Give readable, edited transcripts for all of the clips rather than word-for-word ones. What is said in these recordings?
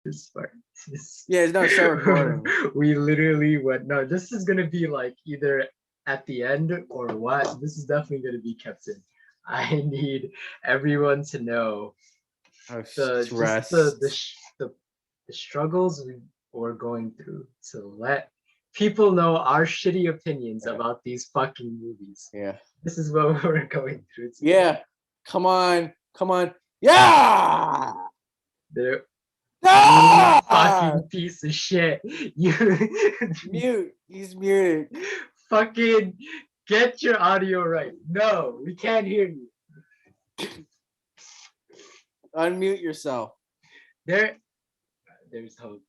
this part. Yeah, no, start recording. We literally went. No, this is gonna be like either at the end or what. This is definitely gonna be kept in. I need everyone to know I'm the just stressed. the struggles we were going through to let people know our shitty opinions Yeah. about these fucking movies. Yeah. This is what we're going through today. Yeah. Come on. Come on. Yeah. There, you Ah! fucking piece of shit. You Mute. He's muted. fucking get your audio right. No, we can't hear you. Unmute yourself. There's hope.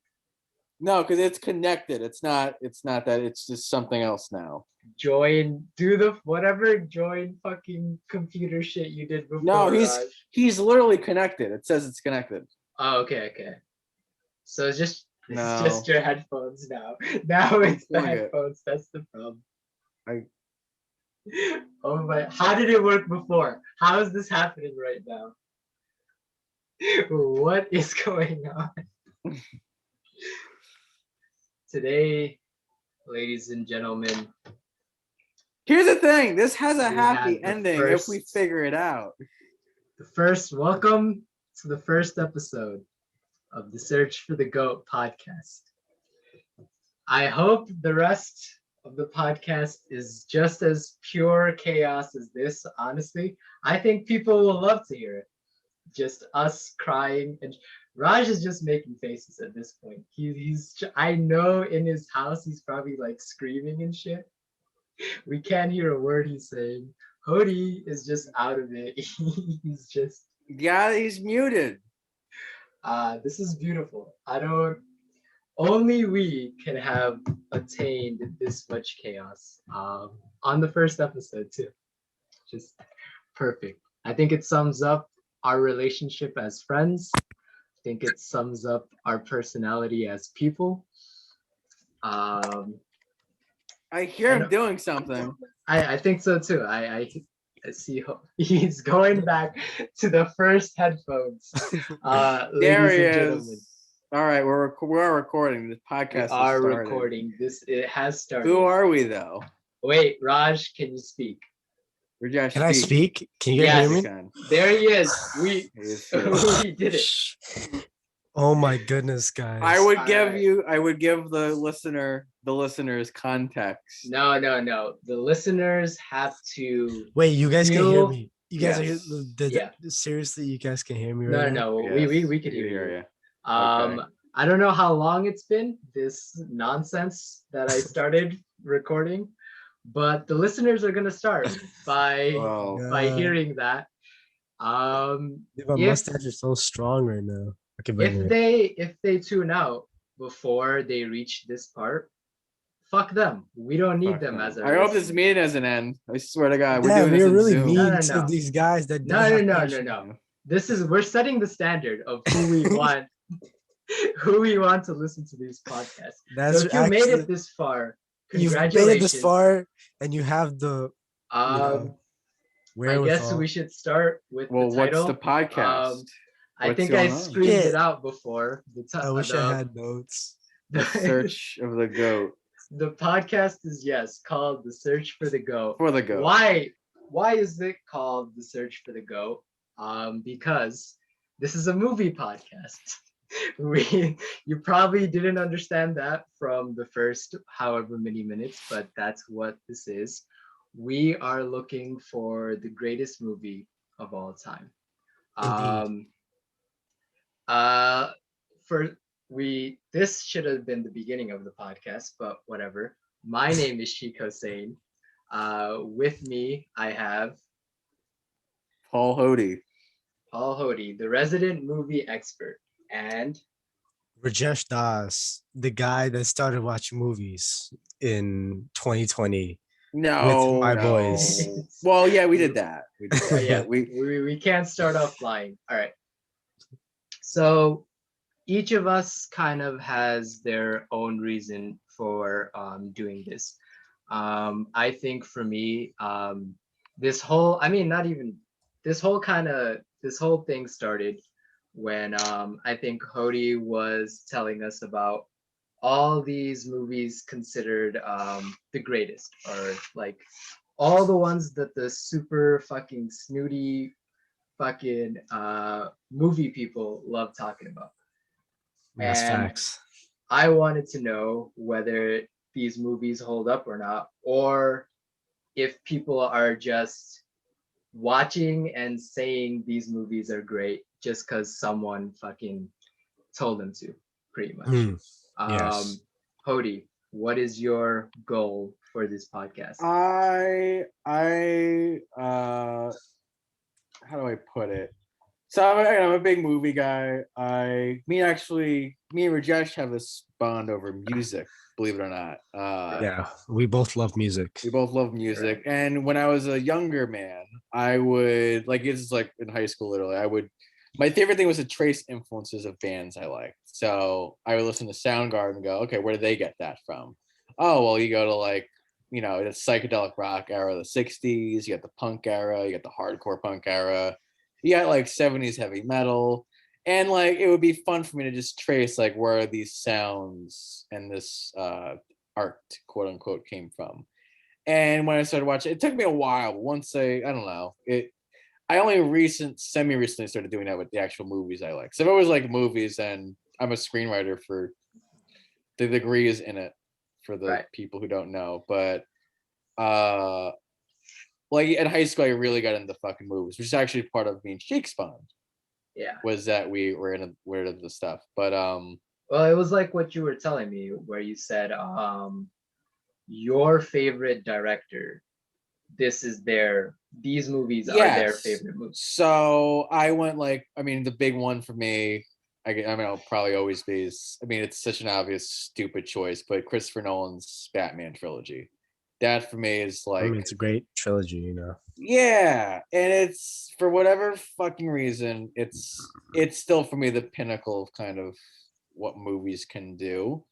No, because it's connected. It's not that. It's just something else now. Do the whatever join fucking computer shit you did before. No, Raj. he's literally connected. It says it's connected. Oh, okay. So it's just No. your headphones now. Now it's the Plug it. headphones. That's the problem. I Oh my! How did it work before? How is this happening right now? What is going on? Today, ladies and gentlemen, Here's the thing. This has a We happy had the ending if we first- figure it out. welcome to the first episode of the Search for the GOAT podcast. I hope the rest of the podcast is just as pure chaos as this. Honestly, I think people will love to hear it. Just us crying, and Raj is just making faces at this point. I know in his house he's probably like screaming and shit. We can't hear a word he's saying. Hody is just out of it. He's just Yeah, he's muted. this is beautiful. Only we can have attained this much chaos on the first episode too. Just perfect. I think it sums up our relationship as friends. I think it sums up our personality as people. I hear him doing something. I think so too. I see he's going back to the first headphones. There Ladies he and gentlemen, is. All right, we're recording. This we podcast are is started. recording. It has started. Who are we though? Wait, Raj, can you speak? Rajesh, Can I speak? Can you guys Yes. hear me? Can. There he is. He is here. We did it. Oh my goodness, guys. I would Alright. give the listeners context. No. The listeners have to. Wait, you guys can hear Feel- me. You guys Yes. are Yeah. seriously, you guys can hear me No, right now? no. Yes, We could hear you. you. Okay. I don't know how long it's been, this nonsense that I started recording, but the listeners are gonna start by Oh, hearing that. Dude, my if- mustache is so strong right now. Okay, but anyway. If they tune out before they reach this part, fuck them. We don't need fuck them no. as our I hope this listeners. meeting doesn't end. I swear to God, we're Yeah, doing this we're in really Zoom. mean No. to these guys that No. don't have passion. No. We're setting the standard of who we want to listen to these podcasts. That's So if you made it this far, you've congratulations. made it this far, and you have the I wherewithal. guess we should start with Well, the title. what's the podcast? I What's think I going on? screamed it out before. I wish I had notes. The Search of the Goat. The podcast is called The Search for the Goat. For the Goat. Why is it called The Search for the Goat? Because this is a movie podcast. You probably didn't understand that from the first however many minutes, but that's what this is. We are looking for the greatest movie of all time. This should have been the beginning of the podcast, but whatever. My name is Sheikh Hossein. With me, I have Paul Hody. Paul Hody, the resident movie expert, and Rajesh Das, the guy that started watching movies in 2020. No, With my no. boys. Well, yeah, we did that. We did that. yeah, we can't start off flying. All right. So each of us kind of has their own reason for doing this. I think for me, this whole thing started when I think Hody was telling us about all these movies considered the greatest, or like all the ones that the super fucking snooty fucking movie people love talking about. That's And facts. I wanted to know whether these movies hold up or not, or if people are just watching and saying these movies are great just because someone fucking told them to, pretty much. Hmm, Um, yes. Hody, what is your goal for this podcast? How do I put it? So I'm a big movie guy. Me and Rajesh have this bond over music, believe it or not. Yeah, we both love music. We both love music. And when I was a younger man, I would like it's like in high school literally. My favorite thing was to trace influences of bands I liked. So I would listen to Soundgarden and go, okay, where did they get that from? Oh, well, you go to like, the psychedelic rock era of the 60s, you got the punk era, you got the hardcore punk era, you got like 70s heavy metal. And like it would be fun for me to just trace like where these sounds and this art, quote unquote, came from. And when I started watching, it took me a while. But once I don't know, I only semi recently started doing that with the actual movies I like. So if it was like movies, and I'm a screenwriter for the degree is in it for the people who don't know. But like in high school, I really got into fucking movies, which is actually part of me and Sheiks bond. Yeah. Was that we're into the stuff. But well, it was like what you were telling me, where you said your favorite director, these movies are their favorite movies. So I went the big one for me, I'll probably always be, it's such an obvious, stupid choice, but Christopher Nolan's Batman trilogy. That for me is like, it's a great trilogy, yeah, and it's for whatever fucking reason, it's still for me the pinnacle of kind of what movies can do.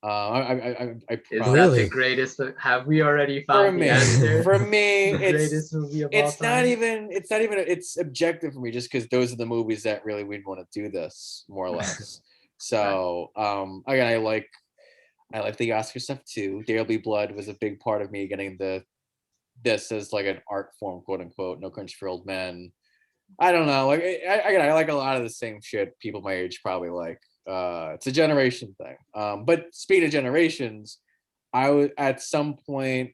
Is that the greatest? Have we already found the answer? For me, the greatest movie of all time. It's objective for me, just because those are the movies that really we'd want to do this, more or less. So again, I like the Oscar stuff too. There'll Be Blood was a big part of me getting this as like an art form, quote unquote. No Country for Old Men. I don't know. Like I like a lot of the same shit people my age probably like. It's a generation thing. But speaking of generations, I was at some point,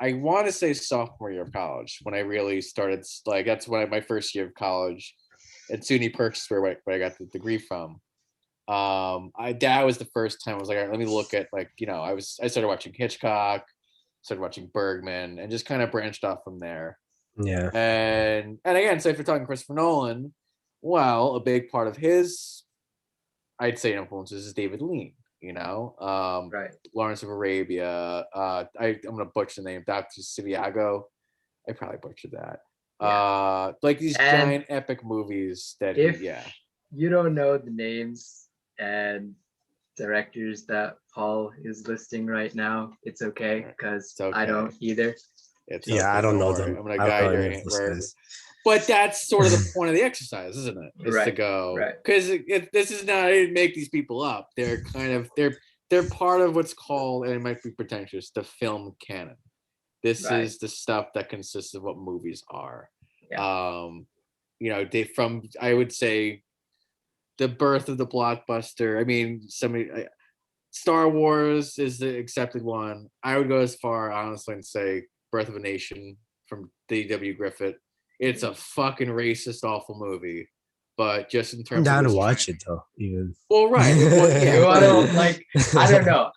I want to say sophomore year of college, when I really started, like that's when my first year of college at SUNY Perks, where I got the degree from. That was the first time I was like, all right, let me look at I started watching Hitchcock, started watching Bergman, and just kind of branched off from there. Yeah. And again, so if you're talking Christopher Nolan, well, a big part of his, I'd say, influences is David Lean, Lawrence of Arabia. I'm gonna butcher the name, Dr. Siviago. I probably butchered that. Yeah. Like these giant epic movies that you don't know the names and directors that Paul is listing right now, it's okay, because I don't either. I don't know them. I'm gonna guide you. But that's sort of the point of the exercise, isn't it? Is to go, because this is not, I didn't make these people up. They're kind of they're part of what's called, and it might be pretentious, the film canon. This is the stuff that consists of what movies are. Yeah. I would say the birth of the blockbuster. I mean, Star Wars is the accepted one. I would go as far, honestly, and say Birth of a Nation from D.W. Griffith. It's a fucking racist, awful movie, but just in terms, I'm down to watch it though. Even well, right? I don't know.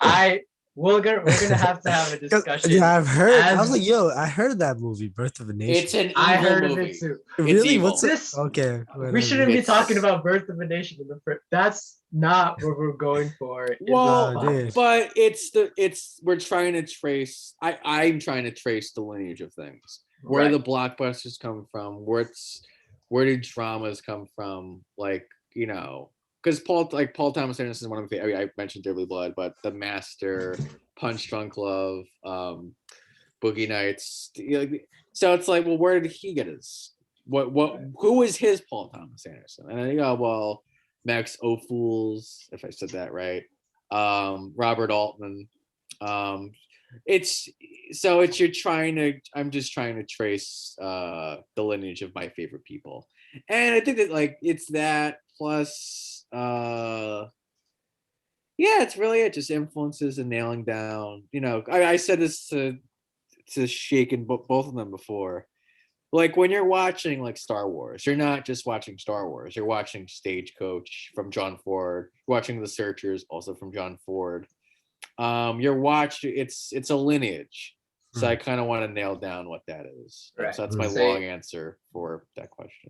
We're gonna have to have a discussion. Yeah, I've heard. I was like, yo, I heard that movie, Birth of a Nation. It's an evil I heard movie. of it too. Really? What's this? Okay. Whatever. We shouldn't be talking about Birth of a Nation in the first. That's not what we're going for. Well, but we're trying to trace. I'm trying to trace the lineage of things. Where do the blockbusters come from? Where do dramas come from? Because Paul Thomas Anderson is one of the. I mentioned Deadly Blood, but The Master, Punch Drunk Love, Boogie Nights. So it's like, well, where did he get his? Who is his Paul Thomas Anderson? And I go, well, Max Ophuls, if I said that right, Robert Altman. Um, it's you're trying to I'm just trying to trace the lineage of my favorite people, and I think that like it's that plus yeah, it's really it, just influences and nailing down. I said this to Shake and both of them before. Like when you're watching like Star Wars, you're not just watching Star Wars. You're watching Stagecoach from John Ford. You're watching The Searchers, also from John Ford. You're watching. It's a lineage. So I kind of want to nail down what that is. Right. So that's my Say- long answer for that question.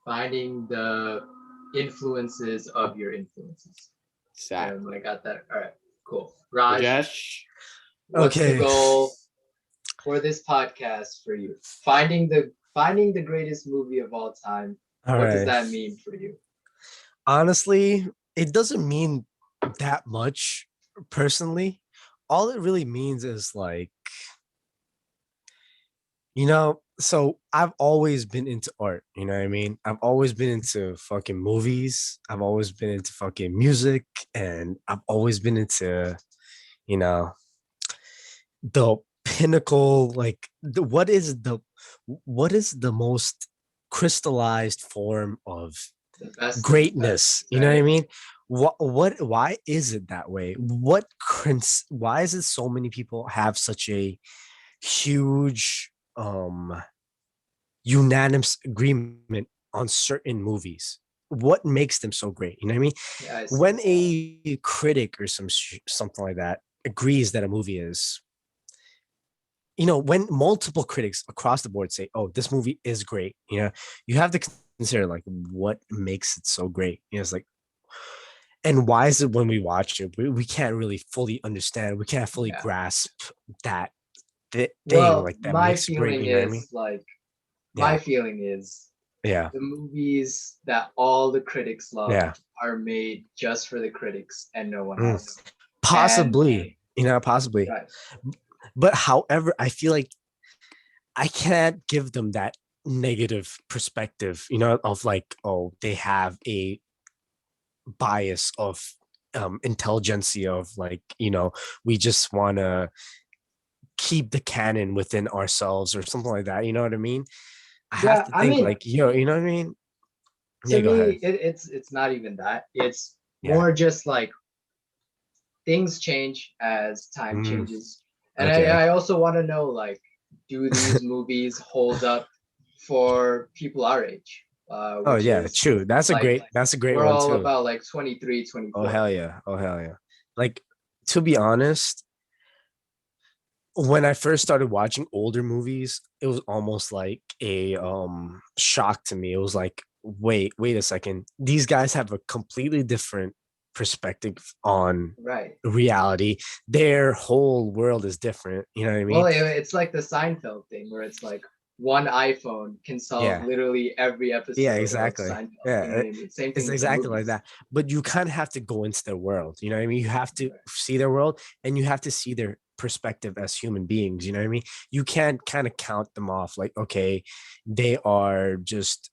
Finding the influences of your influences. Exactly. I got that. All right, cool. Raj, Rajesh? what's the Okay. goal for this podcast for you? Finding the greatest movie of all time. All What does right. that mean for you? Honestly, it doesn't mean that much personally. All it really means is like, so I've always been into art, you know what I mean? I've always been into fucking movies. I've always been into fucking music, and I've always been into, you know, the pinnacle, like what is the most crystallized form of The best of the greatness, best, you know what I right? mean? Why is it that way? Why is it so many people have such a huge unanimous agreement on certain movies? What makes them so great? You know what I mean? Yeah, I see. When a critic or something like that agrees that a movie is, when multiple critics across the board say, "Oh, this movie is great," you have to consider like what makes it so great. It's like, and why is it when we watch it, we can't really fully understand, we can't fully Yeah. grasp that thing Well, like that my makes it great. feeling You know what I mean? is like Yeah. my feeling is Yeah. the movies that all the critics love Yeah. are made just for the critics and no one Mm. else. Possibly, possibly. Right. But however, I feel like I can't give them that negative perspective, of like, oh, they have a bias of intelligentsia of like, we just want to keep the canon within ourselves or something like that. You know what I mean? I have Yeah, to I think mean, like, you know what I mean? to Yeah, go me, ahead. it's not even that. It's Yeah. more just like things change as time Mm, changes. And okay. I also want to know, like, do these movies hold up for people our age? Oh Which yeah, is true. That's a like, great we're one all too. about like 23, Oh 24. hell yeah. Oh hell yeah. Like, to be honest, when I first started watching older movies, it was almost like a shock to me. It was like, wait a second. These guys have a completely different perspective on Right. reality. Their whole world is different. You know what I mean? Well, it's like the Seinfeld thing where it's like one iPhone can solve Yeah. literally every episode Yeah, of exactly. Seinfeld. Yeah, You know what I mean? Same thing it's with the exactly like movies. that. But you kind of have to go into their world. You know what I mean? You have to Right. see their world, and you have to see their perspective as human beings. You know what I mean? You can't kind of count them off like, okay, they are just,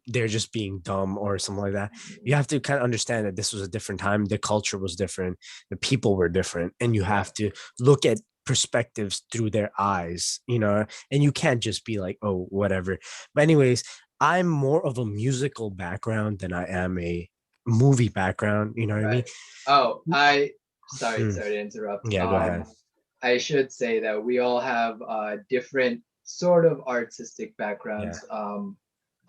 they're just being dumb or something like that. You have to kind of understand that this was a different time. The culture was different. The people were different. And you have to look at perspectives through their eyes, and you can't just be like, oh, whatever. But anyways, I'm more of a musical background than I am a movie background. You know what I mean? Oh, sorry to interrupt. Yeah, go ahead. I should say that we all have different sort of artistic backgrounds.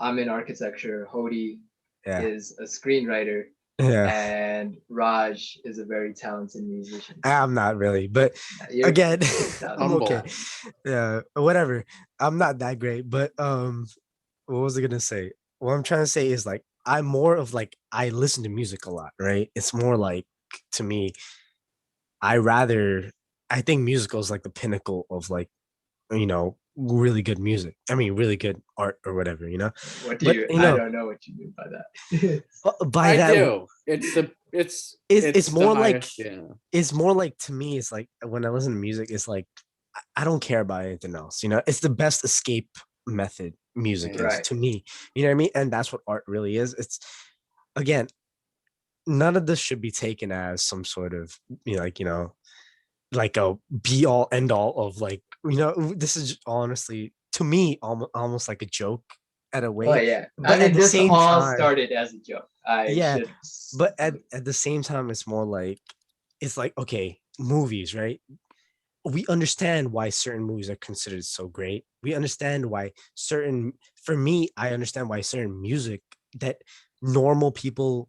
I'm in architecture. Hody Yeah. is a screenwriter, Yeah. and Raj is a very talented musician. I'm not really, but You're again, talented. I'm Humble. okay. Yeah, whatever. I'm not that great, but what was I gonna say? What I'm trying to say is like, I'm more of like, I listen to music a lot, right? It's more like, to me, I think musical is like the pinnacle of like, really good music. I mean, really good art or whatever, What do But you? I don't know what you mean by that. by I that, do. It's it's the more like, highest, yeah. it's more like, to me, it's like when I listen to music, it's like, I don't care about anything else. It's the best escape method music is Right. to me. You know what I mean? And that's what art really is. It's, again, none of this should be taken as some sort of, like a be all end all of, like, this is honestly to me almost like a joke at a Oh way. yeah, I But at mean, the this same all time, started as a joke. I yeah, should. but at the same time, it's more like, it's like, okay, movies, right? We understand why certain movies are considered so great. We understand why certain, for me, I understand why certain music that normal people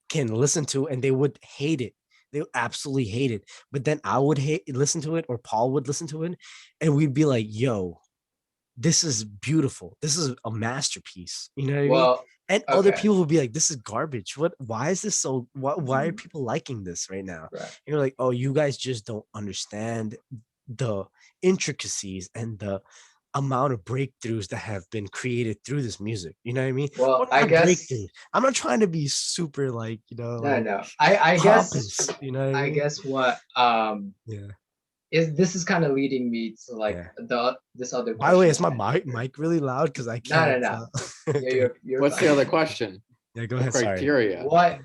can listen to and they would hate it. They would absolutely hate it. But then I would listen to it, or Paul would listen to it, and we'd be like, yo, this is beautiful. This is a masterpiece. You know what I mean? Well, And other okay, people will be like, this is garbage. Why is this so, why are Mhm. people liking this right now? Right. And you're like, oh, you guys just don't understand the intricacies and the amount of breakthroughs that have been created through this music. You know what I mean? Well, Well, I not guess breakthroughs. I'm not trying to be super, like, no, like no. I guess pompous. You know what I I mean? guess what Yeah. is this is kind of leading me to like Yeah. this other By the way, question is I my had here. mic really loud? Because I No, no, can't. no. Okay. You're What's fine. the other question? Yeah, go The ahead. Sorry. criteria. What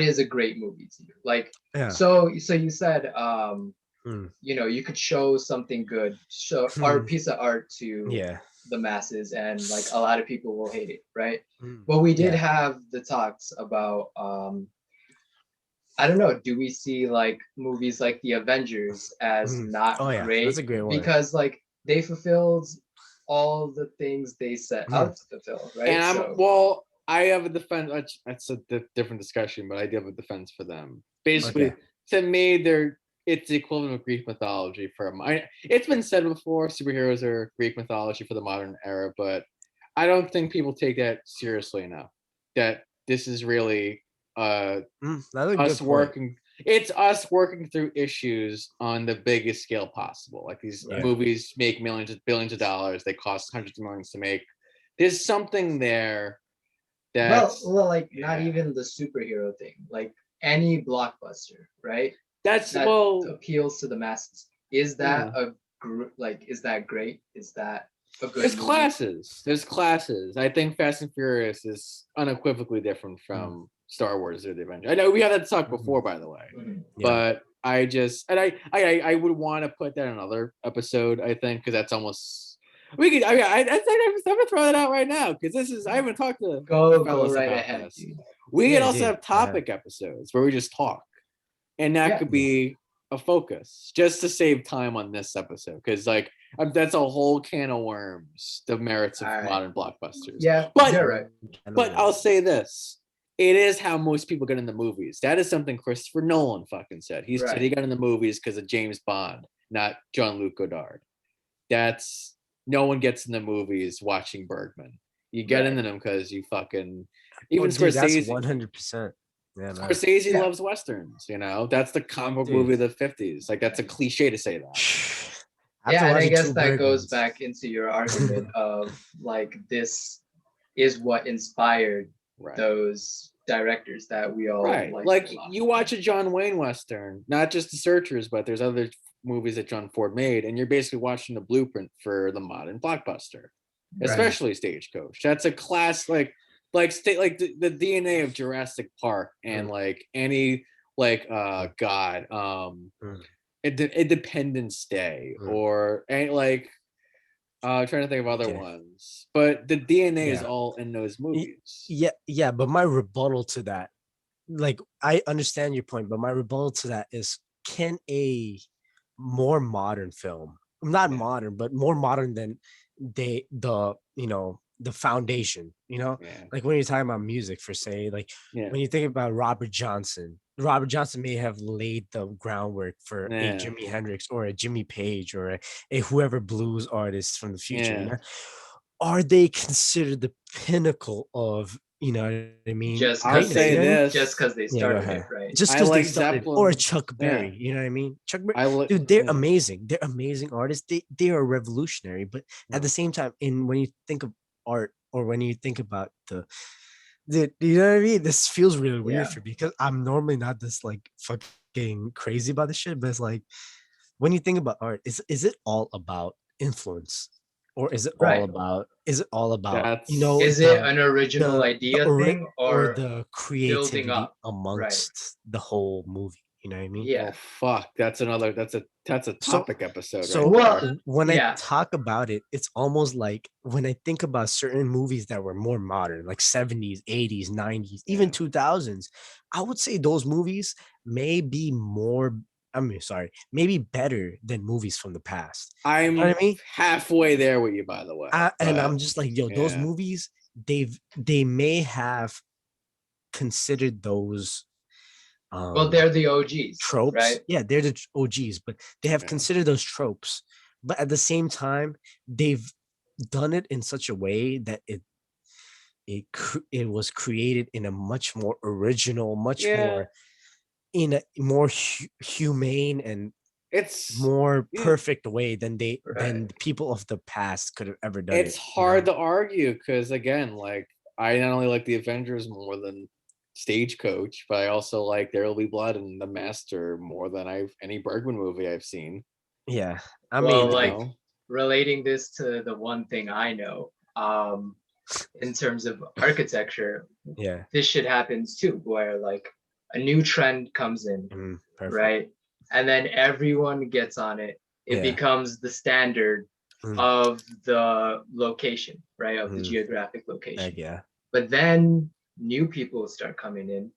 is a great movie to you? Like, Yeah. so you said Hmm. you could show something good, show art piece of art to Yeah. the masses, and like a lot of people will hate it, right? Hmm. But we did Yeah. have the talks about I don't know, do we see like movies like the Avengers as Mhm. not Oh yeah, that's great a great one. because like they fulfilled all the things they set Mhm. out to fulfill, right? And So well, I have a defense. That's a different discussion, but I do have a defense for them. Basically, Okay. to me, it's the equivalent of Greek mythology for it's been said before, superheroes are Greek mythology for the modern era, but I don't think people take that seriously enough. That this is really That's a good us point. working. It's us working through issues on the biggest scale possible. Like these Yeah. movies make millions, billions of dollars. They cost hundreds of millions to make. There's something there that's well, like not yeah. even the superhero thing, like any blockbuster, right? That's That well, appeals to the masses. Is that yeah. is that great? Is that a good There's movie? classes. There's classes. I think Fast and Furious is unequivocally different from Star Wars or the Avengers. I know we had that talk before, by the way, Mhm. Yeah. but I just and I would want to put that in another episode. I think because that's almost we could. I mean, I think I'm gonna throw that out right now because this is I haven't talked to the Go fellas right about ahead, this. dude. We Yeah, could also dude, have go ahead. topic episodes where we just talk, and that Yeah. could be a focus just to save time on this episode because like that's a whole can of worms, the merits of All right. modern blockbusters. Yeah, But you're right. but I'll say this. It is how most people get in the movies. That is something Christopher Nolan fucking said. He said Right. he got in the movies because of James Bond, not Jean-Luc Godard. That's no one gets in the movies watching Bergman. You get Right. into them because you fucking even Dude, that's Scorsese. 100%. Yeah, man. Scorsese Yeah. loves westerns, that's the comic book Dude. movie of the 50s. Like that's a cliche to say that. After Yeah, and I watching guess two that goes Bergmans. back into your argument of like this is what inspired Right. those directors that we all Right. like Like you watch a John Wayne Western, not just The Searchers, but there's other movies that John Ford made, and you're basically watching the blueprint for the modern blockbuster, Right. especially Stagecoach. That's a class like the DNA of Jurassic Park and like any like God Independence Day or any like I'm trying to think of other Okay. ones, but the DNA is Yeah. all in those movies. Yeah, but my rebuttal to that, like, I understand your point, but my rebuttal to that is, can a more modern film, not modern, but more modern than the foundation, Yeah. like when you're talking about music, for say, like Yeah. when you think about Robert Johnson may have laid the groundwork for a Yeah. Jimi Hendrix or a Jimmy Page or a whoever blues artist from the future. Yeah. Are they considered the pinnacle of, you know what I mean? Just I'll because say they this. just because they Yeah, go started ahead. it, right? Just I because they like started, Zeppelin. or a Chuck Berry, Yeah. you know what I mean? Chuck Berry, I li- dude, they're yeah. amazing. They're amazing artists. They are revolutionary, but at the same time, when you think of art, or when you think about you know what I mean? This feels really weird Yeah. for me because I'm normally not this like fucking crazy about this shit, but it's like when you think about art, is it all about influence? or is it Right. all about? Is it all about That's Is it an original the idea ori- thing or or the building creativity up? Right. amongst the whole movie? You know what I mean? Yeah. oh fuck. That's a So topic episode right so there. Well, when I yeah. talk about it, it's almost like when I think about certain movies that were more modern, like 70s, 80s, 90s, even Yeah. 2000s, I would say those movies may be more, I mean, sorry, maybe better than movies from the past. You know I'm what I mean? halfway there with you, by the way. And I'm But just like, yo, those yeah. movies, they may have considered those Well, um they're the OGs, tropes. right? Yeah, they're the OGs, but they have Yeah. considered those tropes. But at the same time, they've done it in such a way that it was created in a much more original, much Yeah. more in a more humane and It's more yeah. perfect way than Right. the people of the past could have ever done It's it. hard to argue because again, like I not only like the Avengers more than Stagecoach, but I also like There Will Be Blood and The Master more than any Bergman movie I've seen. Yeah, I Well, mean, You like know? relating this to the one thing I know, in terms of architecture, yeah, this shit happens too, where like a new trend comes in, perfect. right? And then everyone gets on it. It Yeah. becomes the standard Mm. of the location, right? Of the Mm. geographic location. Yeah. But then new people start coming in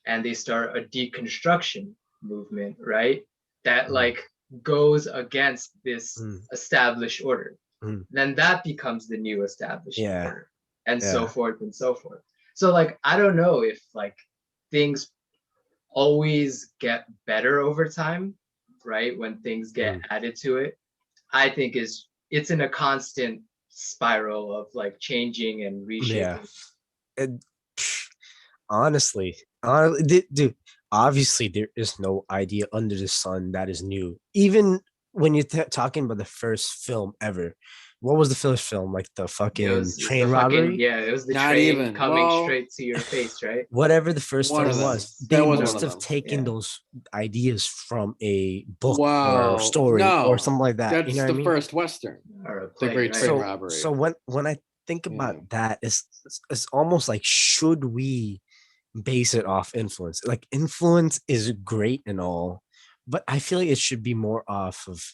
and they start a deconstruction movement, right? That Mm. like goes against this Mm. established order. Mm. Then that becomes the new established Yeah. order, and so Yeah. forth and so forth. So like I don't know if like things always get better over time, right? When things get added to it. I think it's in a constant spiral of like changing and Yeah. reshaping. And, honestly, dude, obviously there is no idea under the sun that is new. Even when you're talking about the first film ever, what was the first film? Like the It fucking was train the robbery? fucking yeah, it was the Not train even. coming Well, straight to your face, right? Whatever the first One film of them. was, That they was must one of have them. taken Yeah. those ideas from a book or Wow. story No, or something like that. That's You know what the I mean? first Western. Or a The play, Great right? Train So Robbery. so when I think about Yeah. that, it's almost like, should we base it off influence? Like influence is great and all, but I feel like it should be more off of,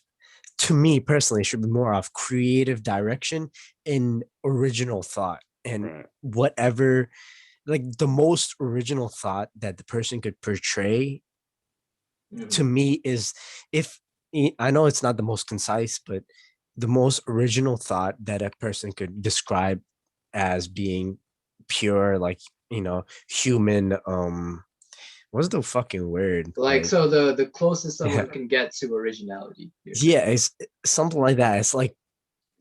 to me personally, it should be more off creative direction and original thought and Right. whatever, like the most original thought that the person could portray to Mhm. me is, if I know it's not the most concise, but the most original thought that a person could describe as being pure, like, human, what's the fucking word? Like so the closest yeah, someone can get to originality. You're yeah, saying. it's something like that. It's like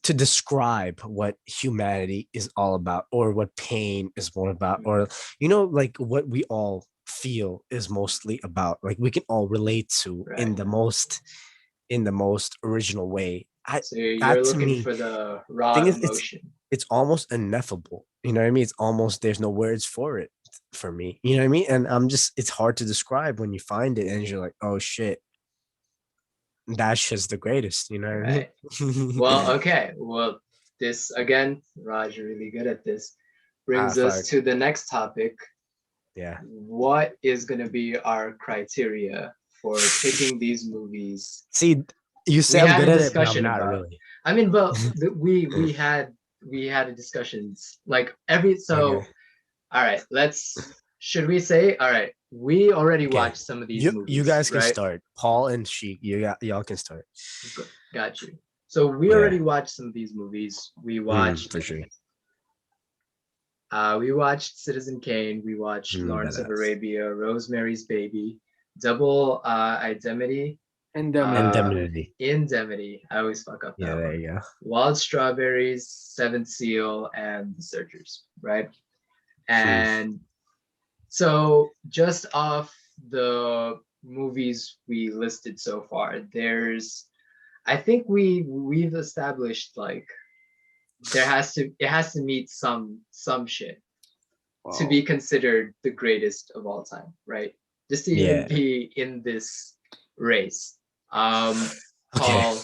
to describe what humanity is all about, or what pain is more about, or like what we all feel is mostly about, like we can all relate to Right. in the most original way. So you're That to looking me, for the raw thing is, emotion. it's almost ineffable. You know what I mean? It's almost, there's no words for it for me. You know what I mean? And it's hard to describe when you find it and you're like, oh shit, that's just the greatest. You know what Right. I mean? Well, okay. Well, this again, Raj, you're really good at this. Brings us fuck. to the next topic. Yeah. What is going to be our criteria for picking these movies? See, you say We I'm had good a at it, but I'm discussion not about. really. I mean, but we had a discussions like so. Okay. All right, should we say, all right, we already Okay. watched some of these movies. You guys can right? start. Paul and Sheik, y'all can start. Got you. So we Yeah. already watched some of these movies. We watched for sure. we watched Citizen Kane, we watched Lawrence of badass. Arabia, Rosemary's Baby, Double Indemnity. Indemnity. Indemnity. I always fuck up that Yeah, there one. you go. Wild Strawberries, Seventh Seal, and The Searchers, right? And so just off the movies we listed so far, I think we've established like it has to meet some shit to be considered the greatest of all time, right? Just to even be in this race. Paul,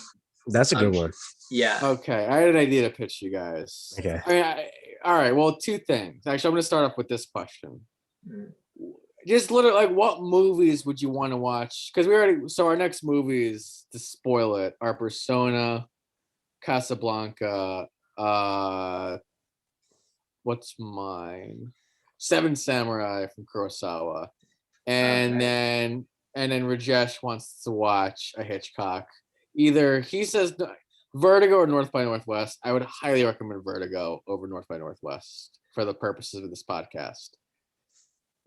That's a good one. Yeah. Okay, I had an idea to pitch you guys. Okay. All right. Well, two things. Actually, I'm going to start off with this question. Mm. Just literally, like, what movies would you want to watch? Because we already. So our next movies, to spoil it, are Persona, Casablanca. What's mine? Seven Samurai from Kurosawa, and Okay. then Rajesh wants to watch a Hitchcock. Either he says Vertigo or North by Northwest. I would highly recommend Vertigo over North by Northwest for the purposes of this podcast.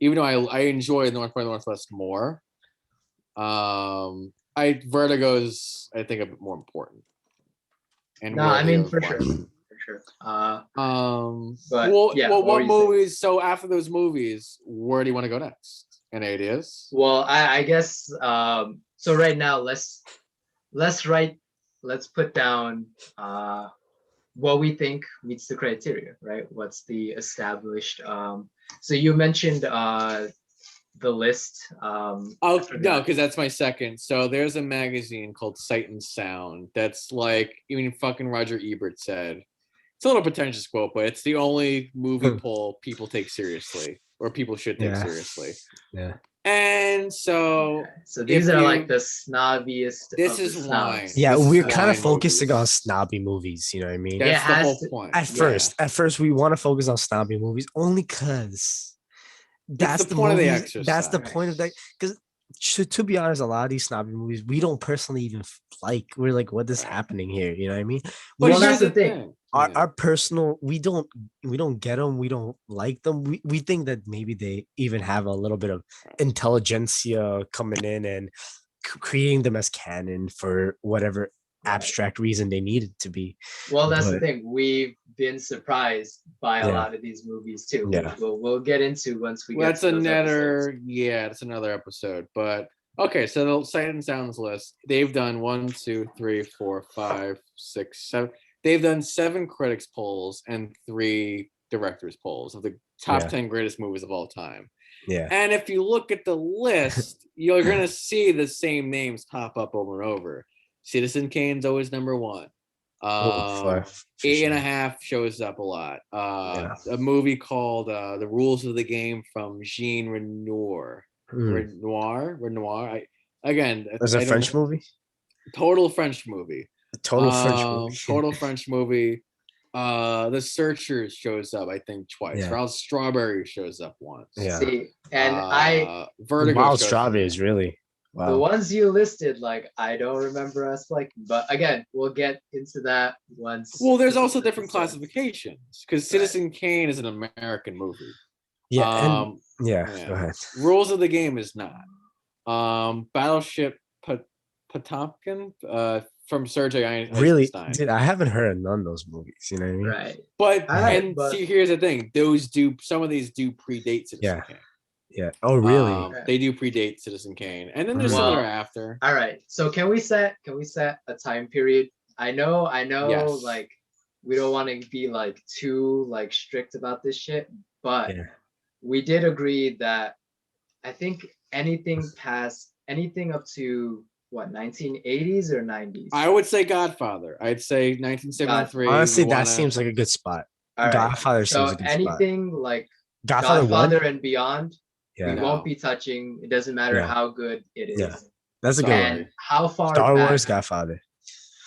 Even though I enjoy North by Northwest more, Vertigo's I think a bit more important. And No, I mean worthy for of sure. watching. For sure. But But yeah, what were what you saying? movies? So after those movies, where do you want to go next? Any ideas? Well, I guess so right now let's put down what we think meets the criteria, right? What's the established so you mentioned the list. Oh I no, forgot. because that's my second. So there's a magazine called Sight and Sound that's like even fucking Roger Ebert said. It's a little pretentious quote, but it's the only movie poll people take seriously, or people should take Yeah. seriously. Yeah. And so Okay. So these if are you- like the snobbiest. This of the is snobs. why. Yeah, This is we're kind wine of focusing on movies. snobby movies. You know what I mean? Yeah. That's It the has whole to- point. At Yeah. first, we want to focus on snobby movies only because that's the point of the movies. That's the exercise. point of that. Because to be honest, a lot of these snobby movies we don't personally even like. We're like, what is Right. happening here? You know what I mean? But Well, here's that's the thing. Our, Yeah. our personal, we don't get them. We don't like them. We think that maybe they even have a little bit of intelligentsia coming in and creating them as canon for whatever abstract reason they need it to be. Well, that's the But- thing. We've been surprised by a Yeah. lot of these movies too. Yeah. Which we'll get into once we Well, get that's to those episodes. another. Yeah, that's another episode. But okay, so the Sight and Sounds list. They've done 1, 2, 3, 4, 5, 6, 7. They've done 7 critics polls and 3 directors polls of the top Yeah. 10 greatest movies of all time. Yeah. And if you look at the list, you're gonna see the same names pop up over and over. Citizen Kane's always number 1. For 8.5 shows up a lot. A movie called The Rules of the Game from Jean Renoir. Renoir. There's a French movie. Total French movie. A total French movie. Total French movie. The Searchers shows up, I think, twice. Yeah. Wild Strawberry shows up once. Yeah. See, and Vertigo. Wild shows up. Strawberries, really. the Wow. ones you listed, like I don't remember us liking, but again, we'll get into that once. Well, there's this also different episode. classifications because Citizen Kane is an American movie. Yeah. Yeah. Go ahead. Rules of the Game is not. Battleship Potemkin from Sergei Really, Eisenstein. dude, I haven't heard of none of those movies. You know what I mean? Right. But Alright, but- see, here's the thing: some of these do predate Citizen Kane. Yeah. Oh, really? They do predate Citizen Kane, and then there's some that Well, are after. All right. So can we set a time period? I know, Yes. like we don't want to be like too like strict about this shit, but Yeah. we did agree that I think anything up to what 1980s or 90s. I would say Godfather. I'd say 1973. Honestly, we that wanna- seems like a good spot. All right. Godfather So seems a good spot. anything like Godfather Godfather 1? and beyond, Yeah. we No. won't be touching. It doesn't matter Yeah. how good it is. Yeah. That's a good Sorry. one. And how far Star back, Wars, Godfather.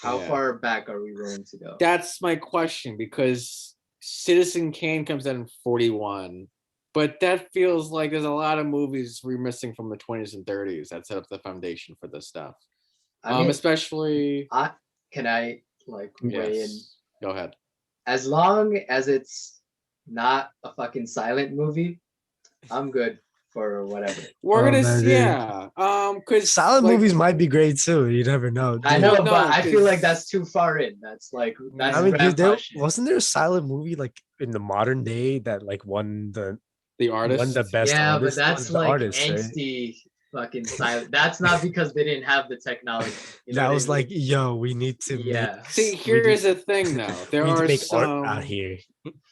how Yeah. far back are we willing to go? That's my question because Citizen Kane comes out in 41, but that feels like there's a lot of movies we're missing from the 20s and 30s that set up the foundation for this stuff. I mean, Especially. can I like weigh in? Yes. Go ahead. As long as it's not a fucking silent movie, I'm good for whatever. We're Oh, gonna man, see, dude. because Silent movies might be great too. You never know. I dude. know, Well, no, but I feel 'cause- like that's too far in. That's like that's I mean, dude, grandpa shit. wasn't there a silent movie like in the modern day that like won the the artist. best Yeah, but artist? that's The like artist, right? angsty fucking silent. That's not because they didn't have the technology. You know That what I was like, mean? yo, we need to Yeah. See, we here need- is the thing, though. There we need to are make some art out here.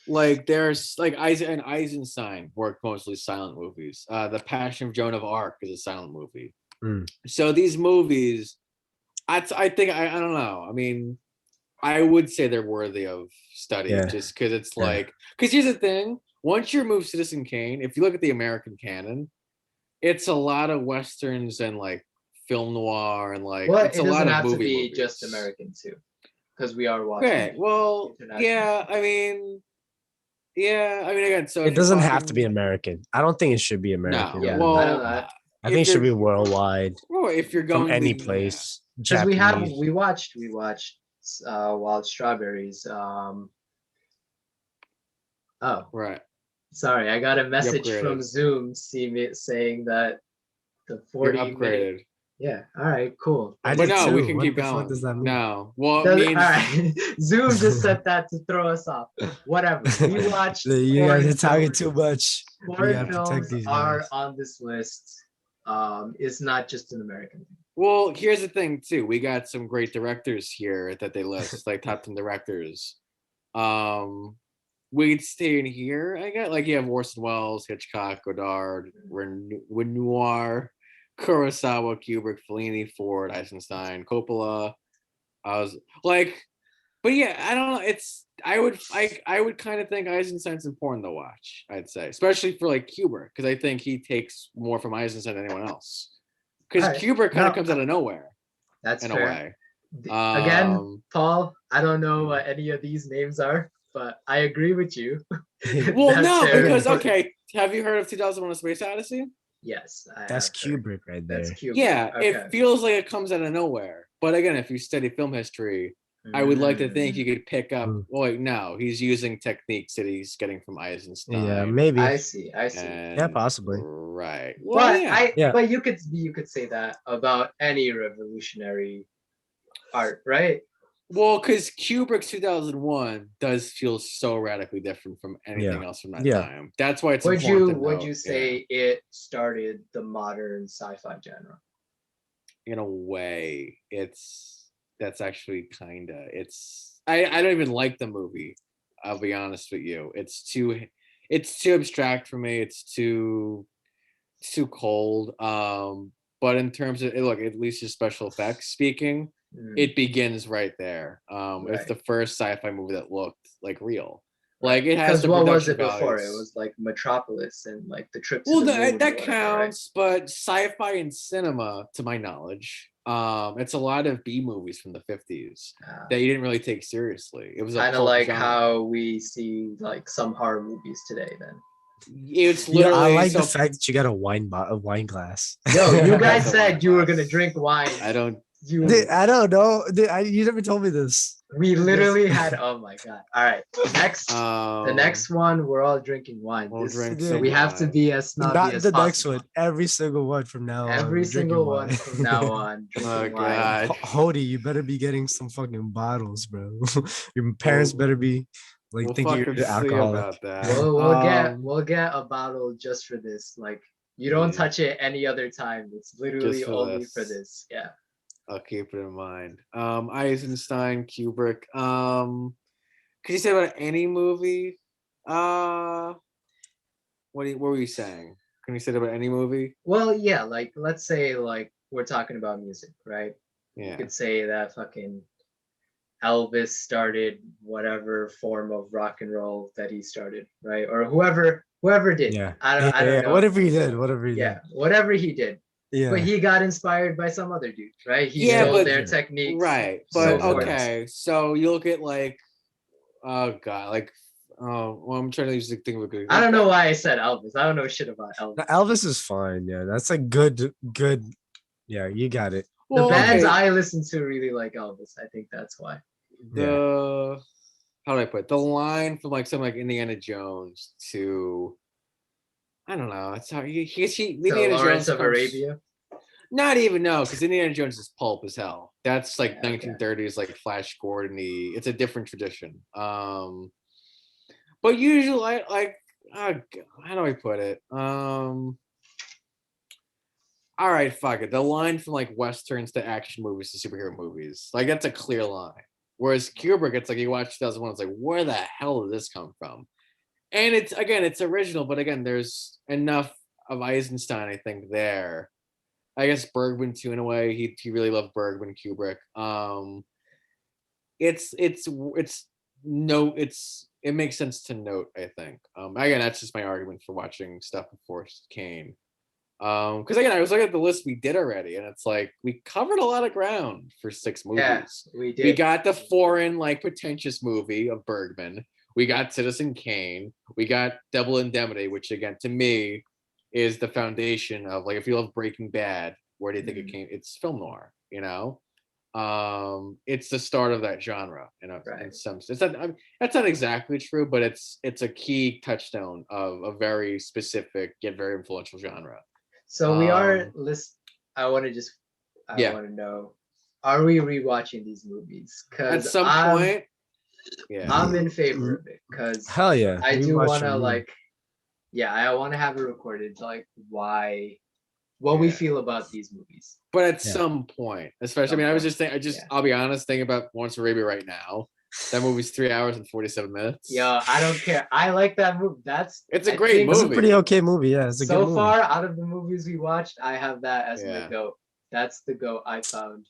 like there's like Eisenstein worked mostly silent movies. The Passion of Joan of Arc is a silent movie. Mm. So these movies I think I don't know. I mean, I would say they're worthy of study Yeah. just because it's Yeah. like because here's the thing. Once you remove Citizen Kane, if you look at the American canon, it's a lot of westerns and like film noir and like Well, it's it a lot doesn't of have to movie be movies. just American too, because we are watching Okay, well, international. yeah, I mean, yeah, I mean, again, so It if you're doesn't have to be talking, American. I don't think it should be no, American. Yeah, only. I don't well, know. I think it if should be you're, worldwide or if you're from going any the, yeah, place. Because Japanese. we watched Wild Strawberries. Oh, right, sorry, I got a you message from upgraded, Zoom saying that the you're 40-minute. upgraded. Yeah, all right, cool. I But did no, we too. can What keep the fuck going. does that mean? No, well, it All means right, Zoom just said that to throw us off. Whatever. We watched You guys foreign are talking films. too much. We Foreign gotta protect films these are guys. on this list. It's not just an American thing. well, here's the thing too. We got some great directors here that they list, like top 10 directors. Um, we'd stay in here. I got like you have Orson Welles, Hitchcock, Godard, Renoir, Kurosawa, Kubrick, Fellini, Ford, Eisenstein, Coppola. I was like, but yeah, I don't know. I would kind of think Eisenstein's important to watch. I'd say, especially for like Kubrick, because I think he takes more from Eisenstein than anyone else. Because All right. Kubrick kind of No, comes out of nowhere That's in fair. a way. Again, Paul, I don't know what any of these names are, but I agree with you. Well, that no, they're because important. okay, have you heard of 2001: A Space Odyssey? Yes, I That's have heard. Kubrick right That's there. Kubrick. Yeah, Okay. it feels like it comes out of nowhere. But again, if you study film history, I would like to think you could pick up. Mm. Well, wait, no, he's using techniques that he's getting from Eisenstein. Yeah, maybe. I see. And, Yeah, possibly. Right. Well, But yeah. Yeah. but you could say that about any revolutionary art, right? Well, because Kubrick's 2001 does feel so radically different from anything else from that Yeah. time. That's why it's Would important. you to note, say it started the modern sci-fi genre? in a way, that's actually kind of I don't even like the movie. I'll be honest with you. It's too abstract for me. It's too cold. But in terms of look, at least just special effects speaking, it begins right there. It's Right. the first sci-fi movie that looked like real. Like it has Because the what was production it before? It values. was like Metropolis and like the trip to Well, the moon. or that whatever, counts, but sci-fi and cinema, to my knowledge, it's a lot of B movies from the 50s right? that you didn't really take seriously. It was a Kind of pulp like genre. how we see like some horror movies today. Then. It's Yeah, literally I like so, the fact that you got a wine glass. Yo, you guys That's a said wine you were glass. gonna drink wine. I don't. You. Dude, I don't know. Dude, you never told me this. We literally had. Oh my god! All right, next. The Um, next one, we're all drinking wine. We'll drink so some we have to wine. be as snobby Not as the possible. next one. Every single one from now on. Every we're drinking single one wine. from now on, drinking Oh wine. god. Hody, you better be getting some fucking bottles, bro. Your parents We'll- better be like We'll thinking fucking you're see alcoholic. about that. We'll get a bottle just for this. Like you don't Yeah. touch it any other time. It's literally Just for only this. for this. Yeah. I'll keep it in mind. Eisenstein, Kubrick. Could you say about any movie? What were you saying? Can you say that about any movie? Well, yeah. Like let's say like we're talking about music, right? You Yeah. could say that fucking Elvis started whatever form of rock and roll that he started, right? Or whoever did. Yeah. I don't know. Whatever he did, whatever he Yeah, whatever he did. did. Yeah. But he got inspired by some other dude, right? He Yeah, stole but- their techniques. Right. so But forth. okay. So you look at like oh god, like well I'm trying to just think of a good I don't know why I said Elvis. I don't know shit about Elvis. No, Elvis is fine. Yeah, that's a good. Yeah, you got it. The bands okay. I listen to really like Elvis. I think that's why. the how do I put it? The line from like something like Indiana Jones to I don't know. It's how he So Indiana Lawrence Jones of comes- Arabia. Not even no, because Indiana Jones is pulp as hell. That's like Yeah, okay. 1930s, like Flash Gordon. It's a different tradition. But usually, like, how do I put it? All right, fuck it. The line from like westerns to action movies to superhero movies, like that's a clear line. Whereas Kubrick, it's like you watch 2001, it's like where the hell did this come from? And it's original, but again, there's enough of Eisenstein, I think, there I guess Bergman too in a way. He really loved Bergman, Kubrick. It makes sense to note, I think. Again, that's just my argument for watching stuff before Kane. Because again, I was looking at the list we did already, and it's like we covered a lot of ground for 6 movies. Yeah, we did. We got the foreign, like, pretentious movie of Bergman. We got Citizen Kane. We got Double Indemnity, which again, to me, is the foundation of, like, if you love Breaking Bad, where do you think it came? It's film noir, you know. It's the start of that genre, you know. Right. In some sense, that's not exactly true, but it's a key touchstone of a very specific yet very influential genre. So we are I want Yeah. to know, are we rewatching these movies? At Because some point, yeah, I'm in favor of it. Because Hell yeah. I we do watch want to them. like, yeah, I want to have it recorded, like what we Yeah. feel about these movies. but at Yeah. some point, especially, I mean, I was just thinking, I'll be honest, thinking about Lawrence of Arabia right now. That movie's 3 hours and 47 minutes. Yo, I don't care. I like that movie. It's a I great think It's a movie. pretty okay movie. Yeah, it's a good So movie. far, out of the movies we watched, I have that as Yeah. my goat. That's the goat I found.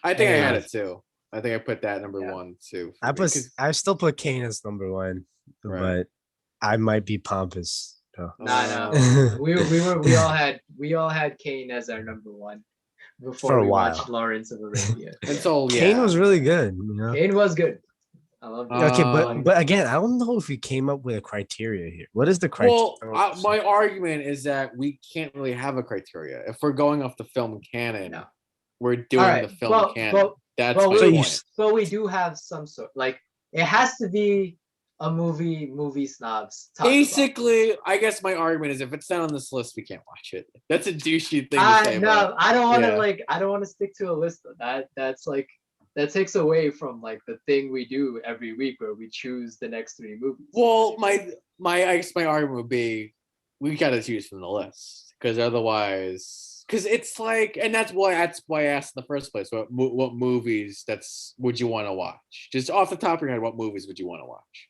I think I had Yeah. it too. I think I put that number Yeah. 1 too. for I me, put 'cause- I still put Kane as number 1, Right. but I might be pompous. So. Nah. Um, We all had Kane as our number 1 before For a we while. watched Lawrence of Arabia. until Kane yeah. was really good. You know? Kane was good. I love Okay, Um, but again, I don't know if we came up with a criteria here. What is the criteria? Well, my argument is that we can't really have a criteria if we're going off the film canon. No. We're doing All right, the film well, canon. well, That's well, my So you point. s- But we do have some sort, like, it has to be a movie snobs talk about. Basically, I guess my argument is if it's not on this list, we can't watch it. That's a douchey thing to say. No, but I don't want to yeah. I don't want to stick to a list. That's like, that takes away from like the thing we do every week where we choose the next 3 movies. Well, I guess my argument would be we got to choose from the list because otherwise, because it's like, and that's why I asked in the first place. What movies would you want to watch? Just off the top of your head, what movies would you want to watch?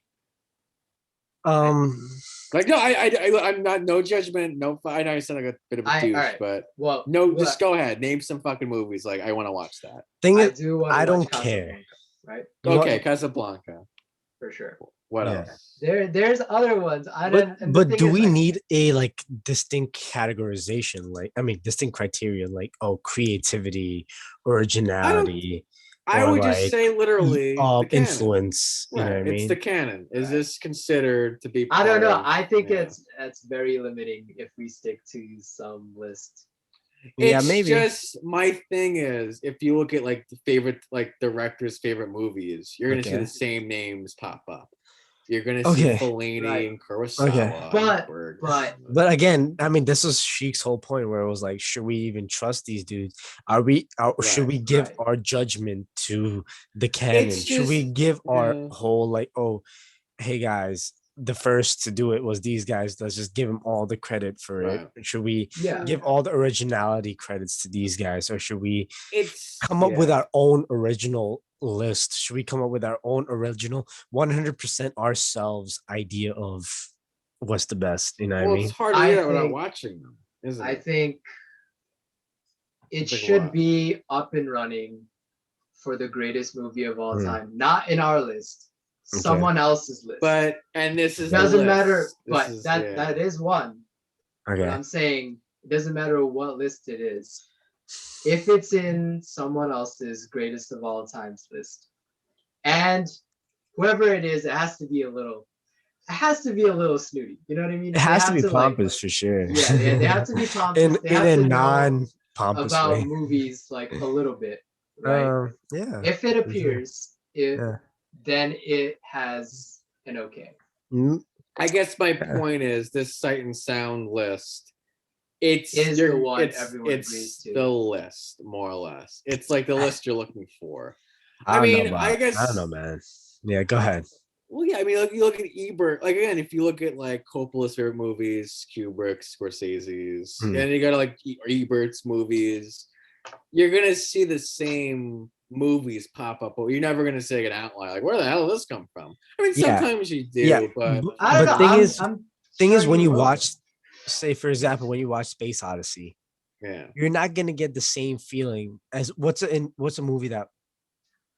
Like, no, I'm not, no judgment, no. I know I sound like a bit of a douche, alright. but Well, no, just go ahead, name some fucking movies. Like, I want to watch that. thing I is, do want to I don't watch care. Casablanca, right? Okay, Casablanca. For sure. What Yeah. else? There's other ones. But do we need a like distinct categorization? Like, I mean, distinct criteria, like, oh, creativity, originality, I or would just like, say literally the canon. influence. You know Right, what I it's mean? the canon. Is Right. this considered to be? I don't part know. of- I think yeah. it's very limiting if we stick to some list. Yeah, It's maybe. just my thing is if you look at like the favorite, like director's favorite movies, you're gonna see Okay. the same names pop up. You're gonna Okay. see Fellini Right. and Kurosawa. Okay. and But- Bergman. but- again, I mean, this was Sheik's whole point where it was like, should we even trust these dudes? Should Right, we give right. our judgment to the canon? It's Should we just- give our yeah. whole like, oh, hey guys, the first to do it was these guys. Let's just give them all the credit for Right. it. Should we Yeah. give all the originality credits to these guys, or should we it's come up with yeah. our own original list? Should we come up with our own original 100% ourselves idea of what's the best? You know what I Well, mean? it's hard to I do that without think- watching them, isn't I it? think it It's like should what? be up and running for the greatest movie of all Hmm. time. Not in our list. Okay. Someone else's list. But and this is the doesn't list. matter. This But is- that yeah. that is one. But Okay. I'm saying it doesn't matter what list it is. If it's in someone else's greatest of all times list, and whoever it is, it has to be a little. It has to be a little snooty. You know what I mean? It has They to be have like- pompous for sure. Yeah, they have to be pompous. in They have a to know non-pompous about way. movies like a little bit, right? Yeah. If it appears, Yeah. then it has an okay. Mm, I guess my Yeah. point is this Sight and Sound list. It's Is the you're- one it's, everyone it's agrees to. the list, more or less. It's like the list you're looking for. I, I don't mean, know about, I guess- I don't know, man. Yeah, go ahead. Well, yeah, I mean, like you look at Ebert. Like again, if you look at like Coppola's favorite movies, Kubrick, Scorsese's, Hmm. and you go to like Ebert's movies, you're gonna see the same movies pop up, but you're never gonna say an outlier. Like, where the hell did this come from? I mean, Yeah. sometimes you do, Yeah, but I don't But know. thing is- I'm Thing sure is, when you will. watch, say for example, when you watch Space Odyssey, Yeah. you're not gonna get the same feeling as what's a movie that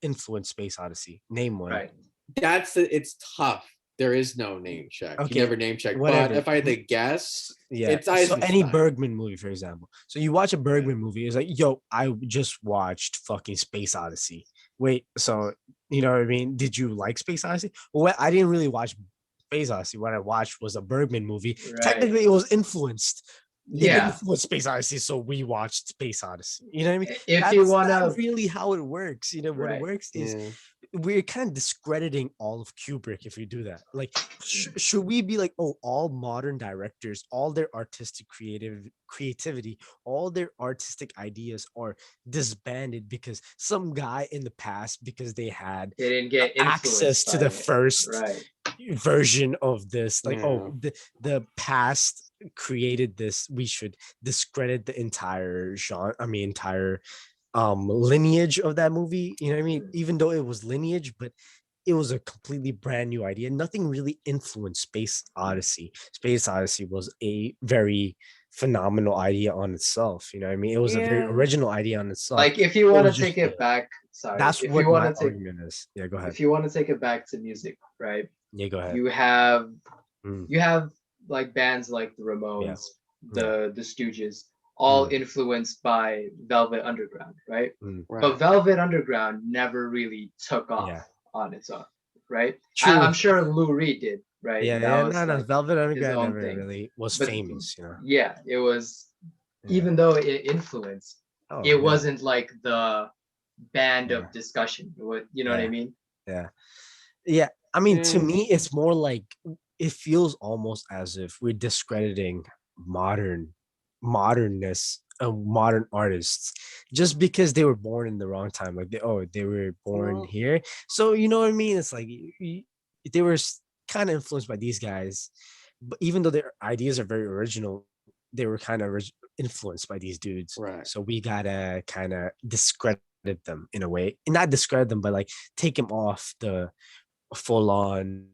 influenced Space Odyssey? Name one. Right. It's tough. There is no name check. Okay, You never name check. whatever. But if I had to guess, Yeah. it's So any Eisenstein. Bergman movie, for example. So you watch a Bergman movie, it's like, yo, I just watched fucking Space Odyssey. Wait, so you know what I mean? Did you like Space Odyssey? Well, I didn't really watch Space Odyssey. What I watched was a Bergman movie. Right. Technically, it was influenced. It Yeah. influenced Space Odyssey, so we watched Space Odyssey. You know what I mean? If you That's want not to, really how it works. You know what it Right. works is Yeah. we're kind of discrediting all of Kubrick if we do that. Like, should we be like, oh, all modern directors, all their artistic creativity, all their artistic ideas are disbanded because some guy in the past, because they had they didn't get access influenced to by the it. first Right. version of this, like, Yeah. oh, the past created this, we should discredit the entire genre, I mean entire lineage of that movie. You know what I mean? Even though it was lineage, but it was a completely brand new idea. Nothing really influenced Space Odyssey. Space Odyssey was a very phenomenal idea on itself. You know what I mean? It was a very Yeah. original idea on itself. Like if you want to was just take it back, sorry. That's if what you want my to take, argument is. Yeah, go ahead. if you want to take it back to music, right? Yeah, go ahead. You have Mm. you have like bands like the Ramones, the Stooges, all Mm. influenced by Velvet Underground, right? Mm. Right. But Velvet Underground never really took off Yeah. on its own, right? True. I'm sure Lou Reed did, right? Yeah, That yeah, was no, like Velvet Underground own never thing. really was But- famous, you know. Yeah, it was. Yeah. Even though it influenced, Oh, it yeah, wasn't like the band Yeah. of discussion. You know what I Yeah. mean? Yeah, I mean, to Yeah. me, it's more like it feels almost as if we're discrediting modernness of modern artists just because they were born in the wrong time. Like they were born Well- here, so you know what I mean. It's like they were kind of influenced by these guys, but even though their ideas are very original, they were kind of influenced by these dudes. Right. So we gotta kind of discredit them in a way, and not discredit them, but like take them off the full-on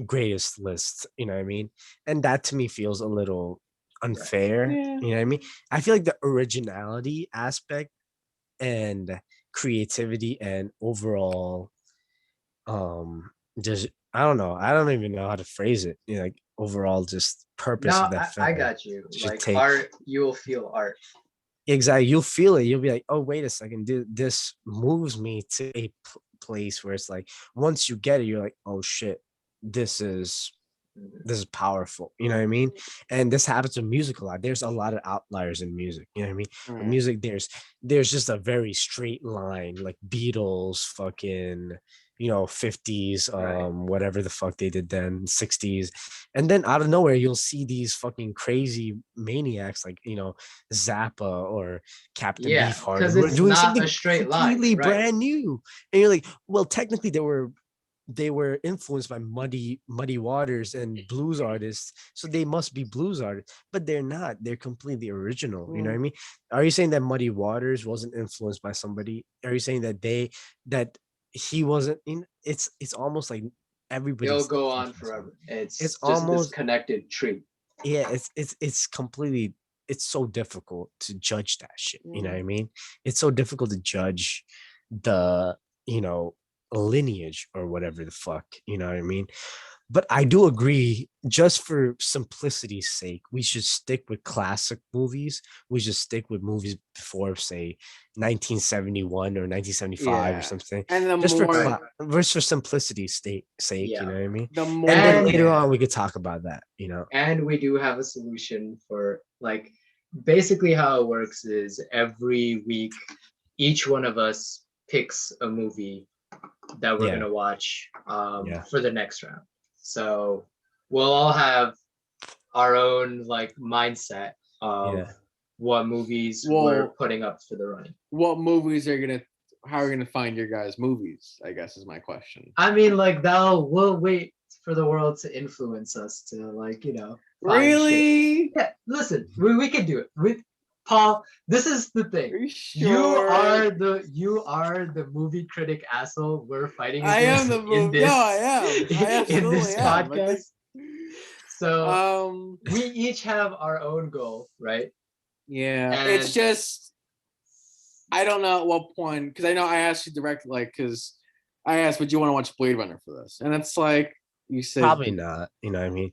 greatest list. You know what I mean? And that to me feels a little unfair. Yeah. You know what I mean? I feel like the originality aspect and creativity and overall, just I don't know. I don't even know how to phrase it. You know, like overall, just purpose No, of that I film. got you. should Like take- art, you will feel art. Exactly. You'll feel it. You'll be like, oh, wait a second. This moves me to a place where it's like, once you get it, you're like, oh shit, this is powerful. You know what I mean? And this happens in music a lot. There's a lot of outliers in music. You know what I mean? Right. In music, there's just a very straight line, like Beatles, fucking, 50s, Right. whatever the fuck they did then, 60s. And then out of nowhere, you'll see these fucking crazy maniacs like, Zappa or Captain Yeah, Beefheart because who are it's doing not something a straight line. completely Right. brand new. And you're like, well, technically they were influenced by Muddy Waters and blues artists, so they must be blues artists, but they're not. They're completely original. You know what I mean? Are you saying that Muddy Waters wasn't influenced by somebody? Are you saying that he wasn't in? It's almost like everybody. It'll go on forever. It's just almost- this connected tree. Yeah, it's completely. It's so difficult to judge that shit. You know what I mean? It's so difficult to judge the lineage or whatever the fuck. You know what I mean? But I do agree, just for simplicity's sake, we should stick with classic movies. We should stick with movies before, say, 1971 or 1975 Yeah. or something. And the Just more for simplicity's sake, Yeah. you know what I mean? the more And then And- later on, we could talk about that. And we do have a solution for like basically how it works is every week each one of us picks a movie that we're Yeah. gonna watch Yeah. for the next round. So we'll all have our own like mindset of Yeah. what movies Well- we're putting up for the running. what movies are gonna how are you gonna find your guys' movies, I guess is my question. I mean, like we'll wait for the world to influence us to like, find shit. Really? Yeah, listen, we can do it. Paul, this is the Are thing. you You sure? are the movie critic asshole we're fighting I am against the in movie. this, No, I am. I in this absolutely am. I think- podcast. So Um we each have our own goal, right? Yeah, And- it's just I don't know at what point because I know I asked you directly, like, because I asked, would you want to watch Blade Runner for this? And it's like you said, Probably not. You know what I mean?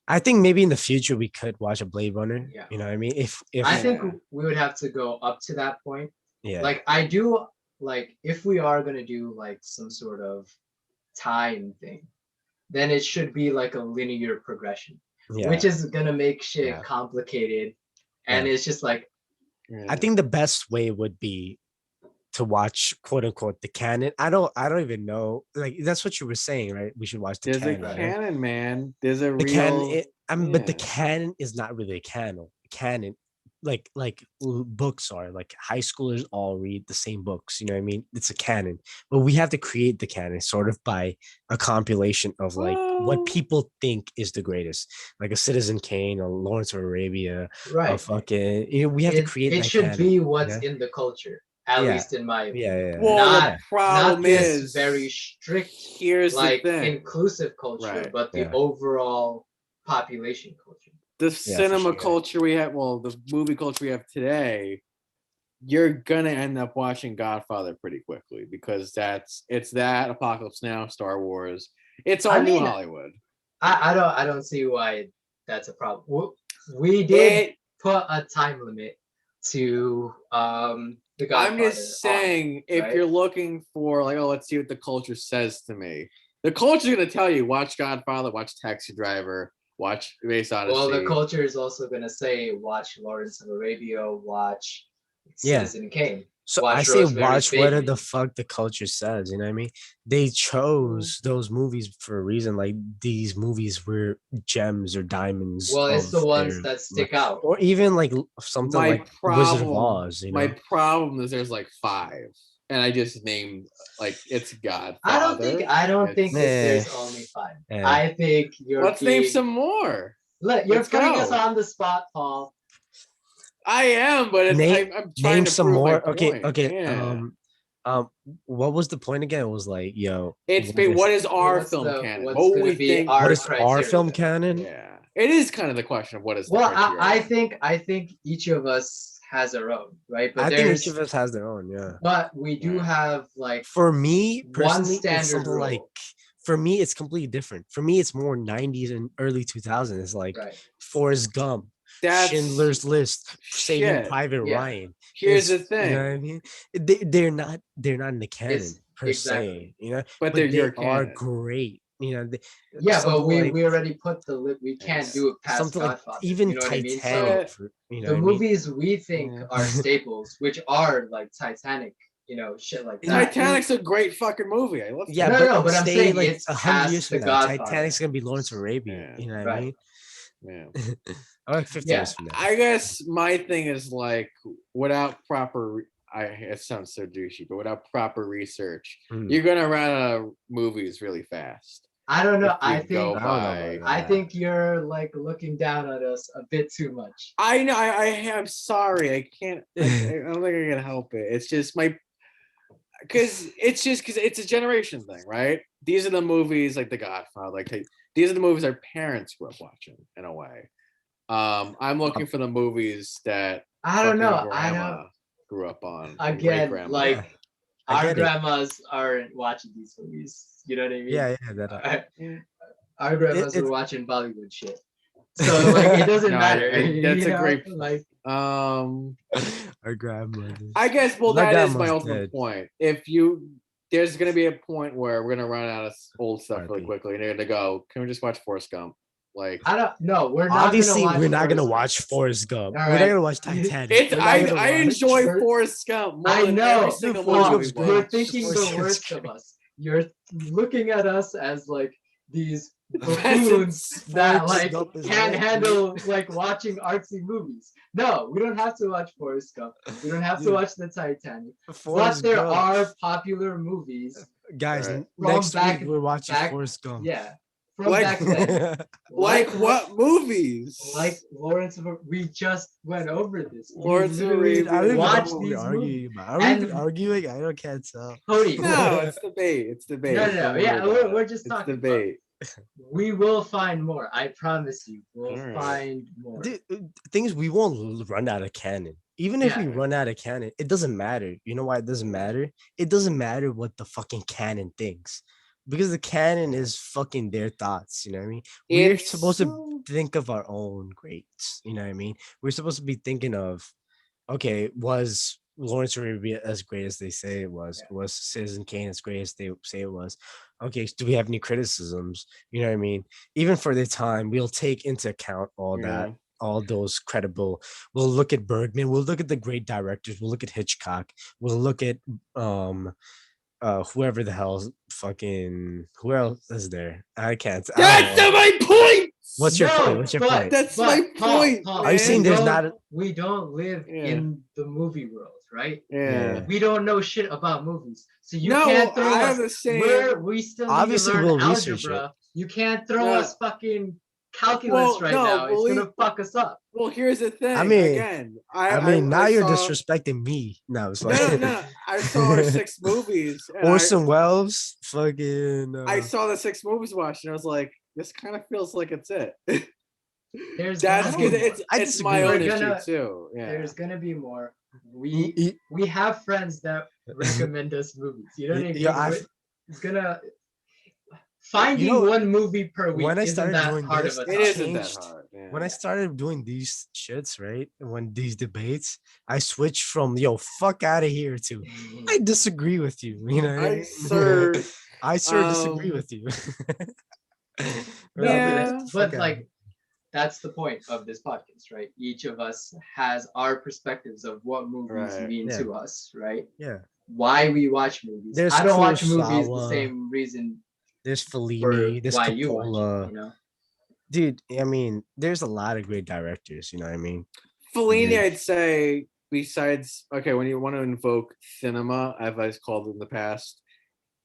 I think maybe in the future we could watch a Blade Runner. Yeah. You know what I mean? If I think Yeah. we would have to go up to that point. yeah. Like I do like if we are gonna do like some sort of time thing, then it should be like a linear progression, yeah. which is gonna make shit Yeah. complicated. And it's just like yeah. I think the best way would be to watch quote unquote the canon. I don't even know. Like that's what you were saying, right? We should watch the there's canon. a right? canon, man. There's a The canon, real. but the yeah. canon is not really a canon. Canon, books are like high schoolers all read the same books. You know what I mean? It's a canon, but we have to create the canon sort of by a compilation of like Well- what people think is the greatest, like a Citizen Kane or Lawrence of Arabia, a right. fucking. We have to create. It that should canon, be what's yeah? in the culture, at Yeah. least in my opinion. Yeah. Well, Not- the problem Not this is very strict, Here's like the thing: inclusive culture, Right. but the Yeah. overall population culture. the for cinema sure. culture we have, well, the movie culture we have today, you're gonna end up watching Godfather pretty quickly because it's that Apocalypse Now, Star Wars. It's all I new mean, Hollywood. I don't see why that's a problem. We did It, put a time limit to the Godfather. I'm just saying, if right? you're looking for like, oh, let's see what the culture says to me. The culture's gonna tell you, watch Godfather, watch Taxi Driver, watch Space Odyssey. Well, the culture is also gonna say watch Lawrence of Arabia, watch Yeah. Citizen Kane. So Watch I say Rosemary's watch whatever Baby. the fuck the culture says. You know what I mean? They chose those movies for a reason. Like these movies were gems or diamonds. Well, it's the of ones their- that stick out. or even like something My like Wizard of problem- Oz. You know? My problem is there's like 5, and I just named like it's Godfather. I don't think that It's- there's only 5. Yeah. I think you're Let's name being- some more. Look, you're let's putting go. us on the spot, Paul. I am, but it's, Name- I'm trying Name to some prove my more. Okay, point. okay. Yeah. What was the point again? It was like, yo, It's what what is our What's film the- canon? what's What gonna we be think? our what is our criteria film then? canon? Yeah, it is kind of the question of what is. The Well, criteria. I think each of us has our own, right? But I think there's each of us has their own. Yeah. but we do Yeah. have like For me One personally, it's standard something rule. like. For me, it's completely different. For me, it's more 90s and early 2000s. It's like right. Forrest Gump, That's Schindler's List, Saving shit. Private Yeah. Ryan. Here's the It's- thing, You know what I mean? They're not in the canon It's- per exactly. se. You know, but but they're they your are canon. great. You know, Yeah, but something we like- we already put the we can't Yeah. do it past something like Godfather. even you know what I mean? So Titanic. You know the what I mean? movies we think Yeah. are staples, which are like Titanic, shit like that. Titanic's a great fucking movie. I love. Yeah, No, but I'm say, saying like it's 100 past years The from now, Godfather. Titanic's gonna be Lawrence of Arabia. Yeah. You know what Right. I mean? Yeah. Or like 50 Yeah, years from now. I guess my thing is like without proper. It sounds so douchey, but without proper research, Mm. you're gonna run out of movies really fast. I don't know. If you I go think I don't know by- about I that. think you're like looking down at us a bit too much. I know. I'm sorry. I can't. I don't think I can help it. It's just my. Because it's a generation thing, right? These are the movies like The Godfather. Like these are the movies our parents grew up watching in a way. I'm looking for the movies that I don't know. fucking I grandma don't. grew up on. and Again, great-grandma. like Yeah, I our get it. grandmas aren't watching these movies. You know what I mean? Yeah, that. Our grandmas it's- were watching Bollywood shit. So like it doesn't No, matter. that's you a know? great- like Our grandmother. I guess. Well, My that is my grandma's ultimate dead. point. There's gonna be a point where we're gonna run out of old stuff really RIP. quickly, and you're gonna go, can we just watch Forrest Gump? Like, I don't know. We're not Obviously, gonna watch we're not gonna Forrest watch Forrest Gump. All We're not right. gonna watch Titanic. it's We're not I gonna watch- enjoy Forrest- Forrest Gump more I than know. every single Forrest movie. Gump's we great. You're watch. thinking Forrest the Gump's worst of great. us. You're looking at us as like these buffoons Peasants. that Forrest like Gump is can't great. handle like watching artsy movies. No, we don't have to watch Forrest Gump. We don't have to Dude, watch the Titanic. Forrest But there Gump. are popular movies. Guys. Right. Next From week we're watching back- Forrest Gump. Yeah, from Like- back then. Like what movies? Like Lawrence of we just went over this. We Lawrence of literally Arabia. I don't even know watched what these we're arguing movies. about. Are we even And- arguing? I don't can't tell. Cody, No, it's debate. It's debate. No, Don't yeah, worry about we're it. just It's talking. debate. We will find more. I promise you. We'll Alright. find more. The thing is, we won't run out of canon. Even if Yeah. we run out of canon, it doesn't matter. You know why it doesn't matter? It doesn't matter what the fucking canon thinks, because the canon is fucking their thoughts. You know what I mean? We're supposed to think of our own greats. You know what I mean? We're supposed to be thinking of, okay, was Lawrence Arabia as great as they say it was? Yeah. Was Citizen Kane as great as they say it was? Okay, do we have any criticisms? You know what I mean? Even for the time, we'll take into account all that, Yeah. all those credible. We'll look at Bergman. We'll look at the great directors. We'll look at Hitchcock. We'll look at whoever the hell's fucking who else is there? I can't. I That's don't know. my point. What's your No, point? What's your but- point? That's But, my Paul, point. Paul, Are you saying there's don't- not we don't live Yeah. in the movie world, right? Yeah. We don't know shit about movies. So you No, can't throw I us have the same. we still need Obviously, to learn we'll research algebra. You can't throw No. us fucking calculus Well, right no, now. It's believe- gonna fuck us up. Well, here's the thing. mean- again, I mean, now you're saw, disrespecting me. No, it's No, like no, I saw our 6 movies. And Orson Welles, fucking. I saw the 6 movies watched, and I was like, this kind of feels like it's it. There's That's gonna be because more. it's my disagree. own We're issue gonna- too. Yeah. There's gonna be more. Y- We have friends that recommend us movies. You know what I mean? Yeah, It's gonna finding know, one movie per week when I isn't started that doing hard this, of a It task. isn't that changed. hard. Yeah. When I started doing these shits, right? When these debates, I switched from yo fuck out of here to I disagree with you. You know, what I I mean? sir, I sir disagree um, with you. No, Yeah. but like that's the point of this podcast, right? Each of us has our perspectives of what movies Right. mean Yeah. to us, right? yeah, Why we watch movies. There's I don't watch movies the Kurosawa. same reason there's for Fellini, there's why you watch Coppola, it, you know? dude. I mean, there's a lot of great directors. You know what I mean? Fellini, Yeah. I'd say, besides, okay, when you want to invoke cinema, as I've called it in the past,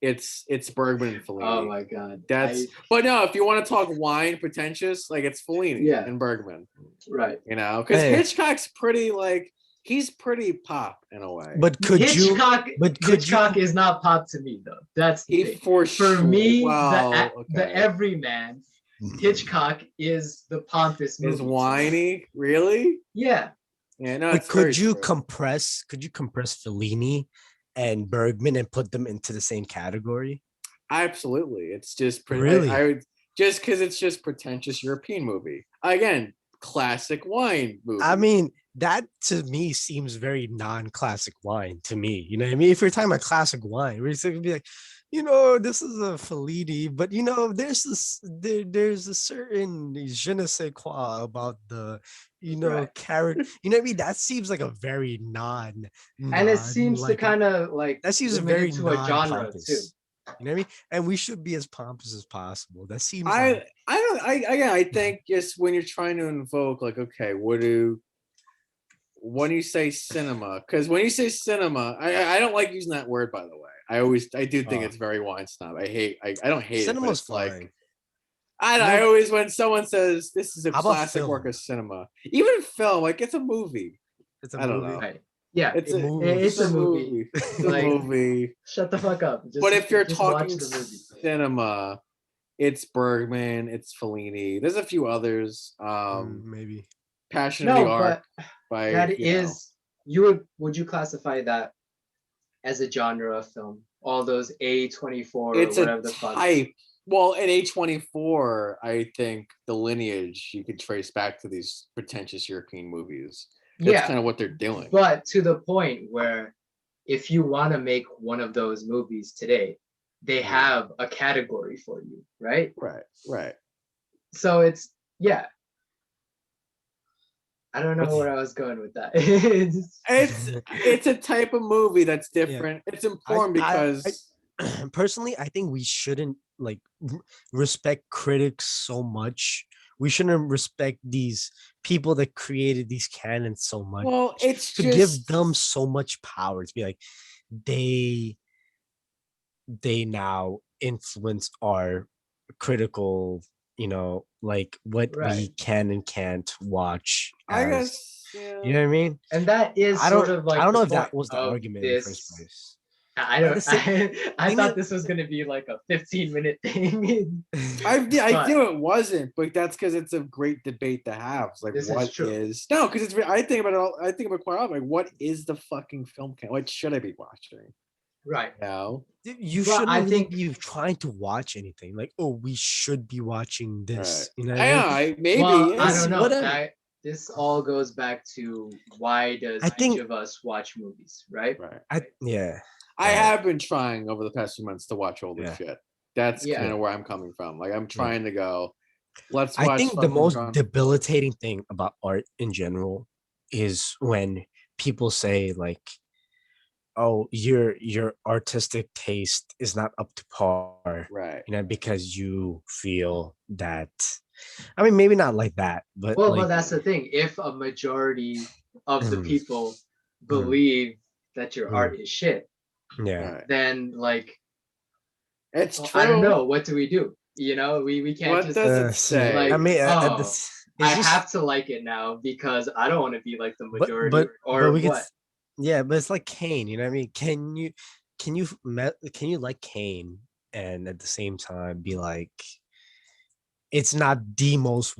it's Bergman and Fellini. Oh my god. That's but no, if you want to talk wine pretentious, like it's Fellini Yeah. and Bergman, right. you know, because Hey. Hitchcock's pretty like he's pretty pop in a way. But could you? Hitchcock, but could you- Hitchcock is not pop to me though. That's the he thing. for For sure, me, well, the okay. everyman, Hitchcock is the pompous movie. is to me. whiny, really? Yeah. Yeah, no. But it's very could you true. compress? Could you compress Fellini and Bergman and put them into the same category? Absolutely, it's just Really? I would just because it's just pretentious European movie again, classic wine movie. I mean, that to me seems very non-classic wine to me. You know what I mean? If we're talking about classic wine, we're just gonna be like, you know, this is a Fellini, but you know, there's there's a certain je ne sais quoi about the, you know, Right. character. You know what I mean? That seems like a very And it seems to kind of like that seems limit very it to a genre too. non-pompous. You know what I mean? And we should be as pompous as possible. That seems I like, don't I think just when you're trying to invoke like okay when you say cinema, because when you say cinema, I don't like using that word, by the way. I do think Oh. it's very wine snob. I don't hate cinema's it, but it's fine. like I always when someone says this is a How about classic work film? of cinema, even film, like it's a movie. It's a I don't movie. know. Right. Yeah. It's a movie. It's a movie. It's a Like- movie. Shut the fuck up. Just, But if you're just watch talking the movie. cinema, it's Bergman, it's Fellini. There's a few others. Maybe. Passion of No, the Ark but by that you know. is would you classify that as a genre of film? All those A24 or It's whatever a the fuck. type. Well, in A24, I think the lineage you could trace back to these pretentious European movies. That's Yeah. kind of what they're doing. But to the point where if you want to make one of those movies today, they have a category for you, right? Right. So it's yeah. I don't know What's- where I was going with that. It's- It's a type of movie that's different. It's important because Personally, I think we shouldn't like respect critics so much. We shouldn't respect these people that created these canons so much. well, it's To just give them so much power to be like they now influence our critical, you know, like what we Right. can and can't watch. I as- guess yeah. you know what I mean. and that is I don't. sort of like I don't know the if that point was the of argument in the first this place. I But don't. the same I thing thought is- this was gonna be like a 15-minute thing. I But- knew it wasn't, but that's because it's a great debate to have. It's like, This is what true. is no? Because it's. I think about it. I think about it quite often. Like, what is the fucking film? What should I be watching? Right. No. Dude, you But shouldn't I really think- be trying to watch anything. Like, oh, we should be watching Right. this. You know what I mean? Maybe. Well, I yes, don't know. whatever. This all goes back to why does I think- each of us watch movies, right? Right. Yeah. I Right. have been trying over the past few months to watch older Yeah. shit. That's Yeah. kind of where I'm coming from. Like, I'm trying to go. Let's I watch. think the fucking most John- debilitating thing about art in general is when people say like, "Oh, your artistic taste is not up to par," Right. you know, because you feel that. I mean, maybe not like that, but Well, like, but that's the thing. If a majority of the Mm. people believe that your Mm. art is shit, yeah, Right. then like It's well, true. I don't know. What do we do? You know, we can't What just. does it see, say? like, I mean, oh, it's I just- have to like it now because I don't want to be like the majority or but we could what. yeah, but it's like Kane, you know what I mean? Can you like Kane and at the same time be like it's not the most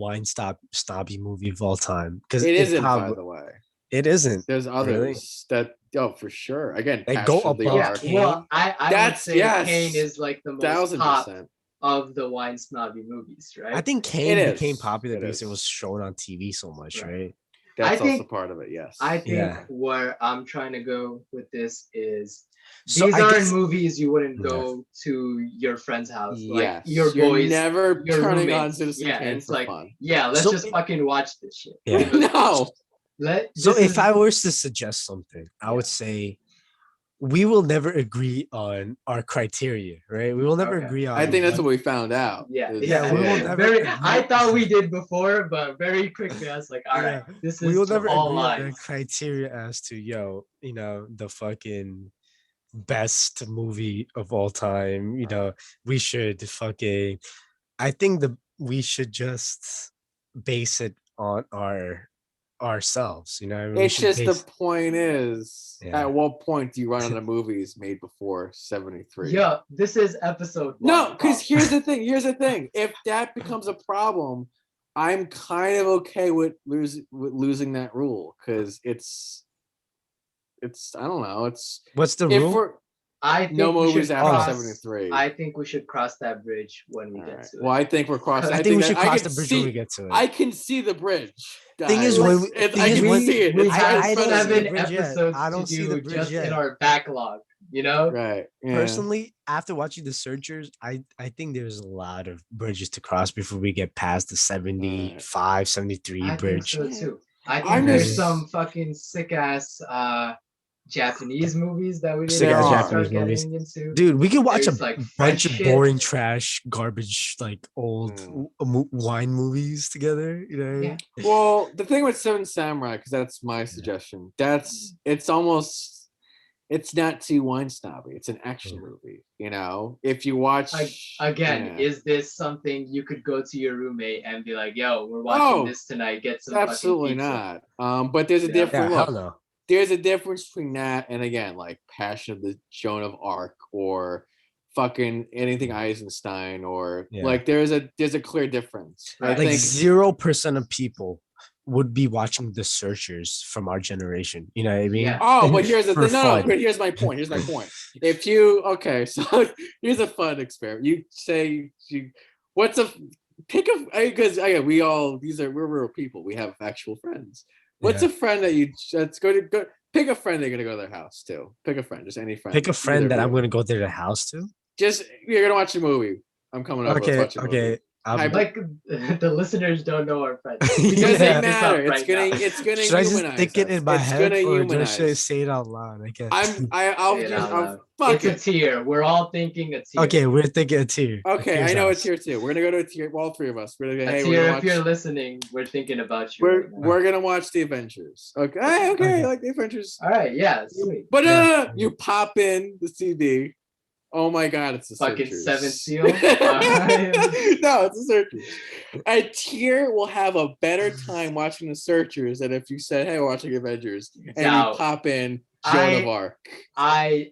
snobby movie of all time? Because It isn't, by the way. it isn't. There's others Really? that for sure. Again, They go Passion of the above Yeah, Ark, Kane. well, I would That's- say yes, Kane is like the most 1000%. pop of the wine snobby movies, right? I think Kane It became is. popular It because it is. was shown on TV so much, Right. right? That's I think- also part of it. Yes. I think Yeah. where I'm trying to go with this is So these I aren't guess- movies you wouldn't Yeah. go to your friend's house, like Yes. your You're boys, never your turning on roommates. Citizen Yeah, Kane and it's for like, fun. yeah, let's So just it- fucking watch this shit. Yeah. No. So This if is- I was to suggest something, I would say we will never agree on our criteria, right? We will never Okay. agree on I think that's what- what we found out. yeah, is- Yeah, we will yeah. never Very, agree. I thought we did before, but very quickly I was like, all right, Yeah, this we is will to never all agree on the lines. criteria as to the fucking best movie of all time. We should fucking I think we should just base it on ourselves, you know what I mean? We It's should just the base- point is, Yeah. at what point do you run out of movies made before 73? Yeah, this is episode No, one, because Bob. here's the thing. Here's the thing. If that becomes a problem, I'm kind of okay with losing that rule because it's I don't know. It's What's the if rule? we're I think no we should movies after cross- 73. I think we should cross that bridge when we All get right. to it. Well, I think we're crossing. I think we that- should cross can the bridge see, when we get to it. I can see the bridge. Thing is, guys. when we- It's- thing I is, can when- see it. We It's right in have I front don't of see the me. 7 bridge yet. episodes I to don't see the do bridge just in yet. our backlog, you know? Right. Yeah. Personally, after watching the Searchers, I think there's a lot of bridges to cross before we get past the 75, 73 I think bridge. so too. I think I'm there's just- some fucking sick ass Japanese movies that we didn't Sick-ass start Japanese getting movies. into. Dude, we could watch There's, a like, bunch French of shit. boring trash, garbage, like old Mm. wine movies together. You know? Yeah. Well, the thing with Seven Samurai, because that's my suggestion. It's almost it's not too wine snobby. It's an action Mm. movie. If you watch Again, yeah. is this something you could go to your roommate and be like, "Yo, we're watching Oh, this tonight. Get some absolutely fucking pizza." not. But there's a Yeah. different Yeah, look. hell no. There's a difference between that and again, like Passion of the Joan of Arc or fucking anything Eisenstein or Yeah. like there's a clear difference. I Like Like think 0% of people would be watching The Searchers from our generation. You know what I mean? Yeah. Oh, but here's the For thing. No, fun. but here's my point. Here's my point. If you so here's a fun experiment. You say what's a pick a because we're real people. We have actual friends. What's Yeah. a friend that let's go pick a friend that you're gonna go to their house to. Pick a friend, just any friend. Pick a friend Either that of I'm you. going to go to their house to. Just you're gonna watch a movie. I'm coming over. Okay, Let's watch a movie. okay. Like the listeners don't know our friends. It Yeah. doesn't This up matter. right It's gonna Should I just humanize think it us. in my It's head gonna or humanize. just say it out loud? I guess. I'll Say it just out loud. fuck It's a it. tier. We're all thinking a tier. Okay, we're thinking a tier. Okay, I know it's tier 2. We're gonna go to a tier. All three of us. We're gonna go. A Hey, tier. we're If gonna you're watch. listening, we're thinking about you. We're right now. we're gonna watch the Avengers. Okay, okay, Okay. I like the Avengers. All right. Yeah. Sweet. But Yeah. you pop in the CD, Oh my god, it's the Fucking Searchers. Seventh Seal? Alright. No, it's the Searchers. A tier will have a better time watching the Searchers than if you said, "Hey, we're watching Avengers," and Doubt. you pop in Joan of Arc. I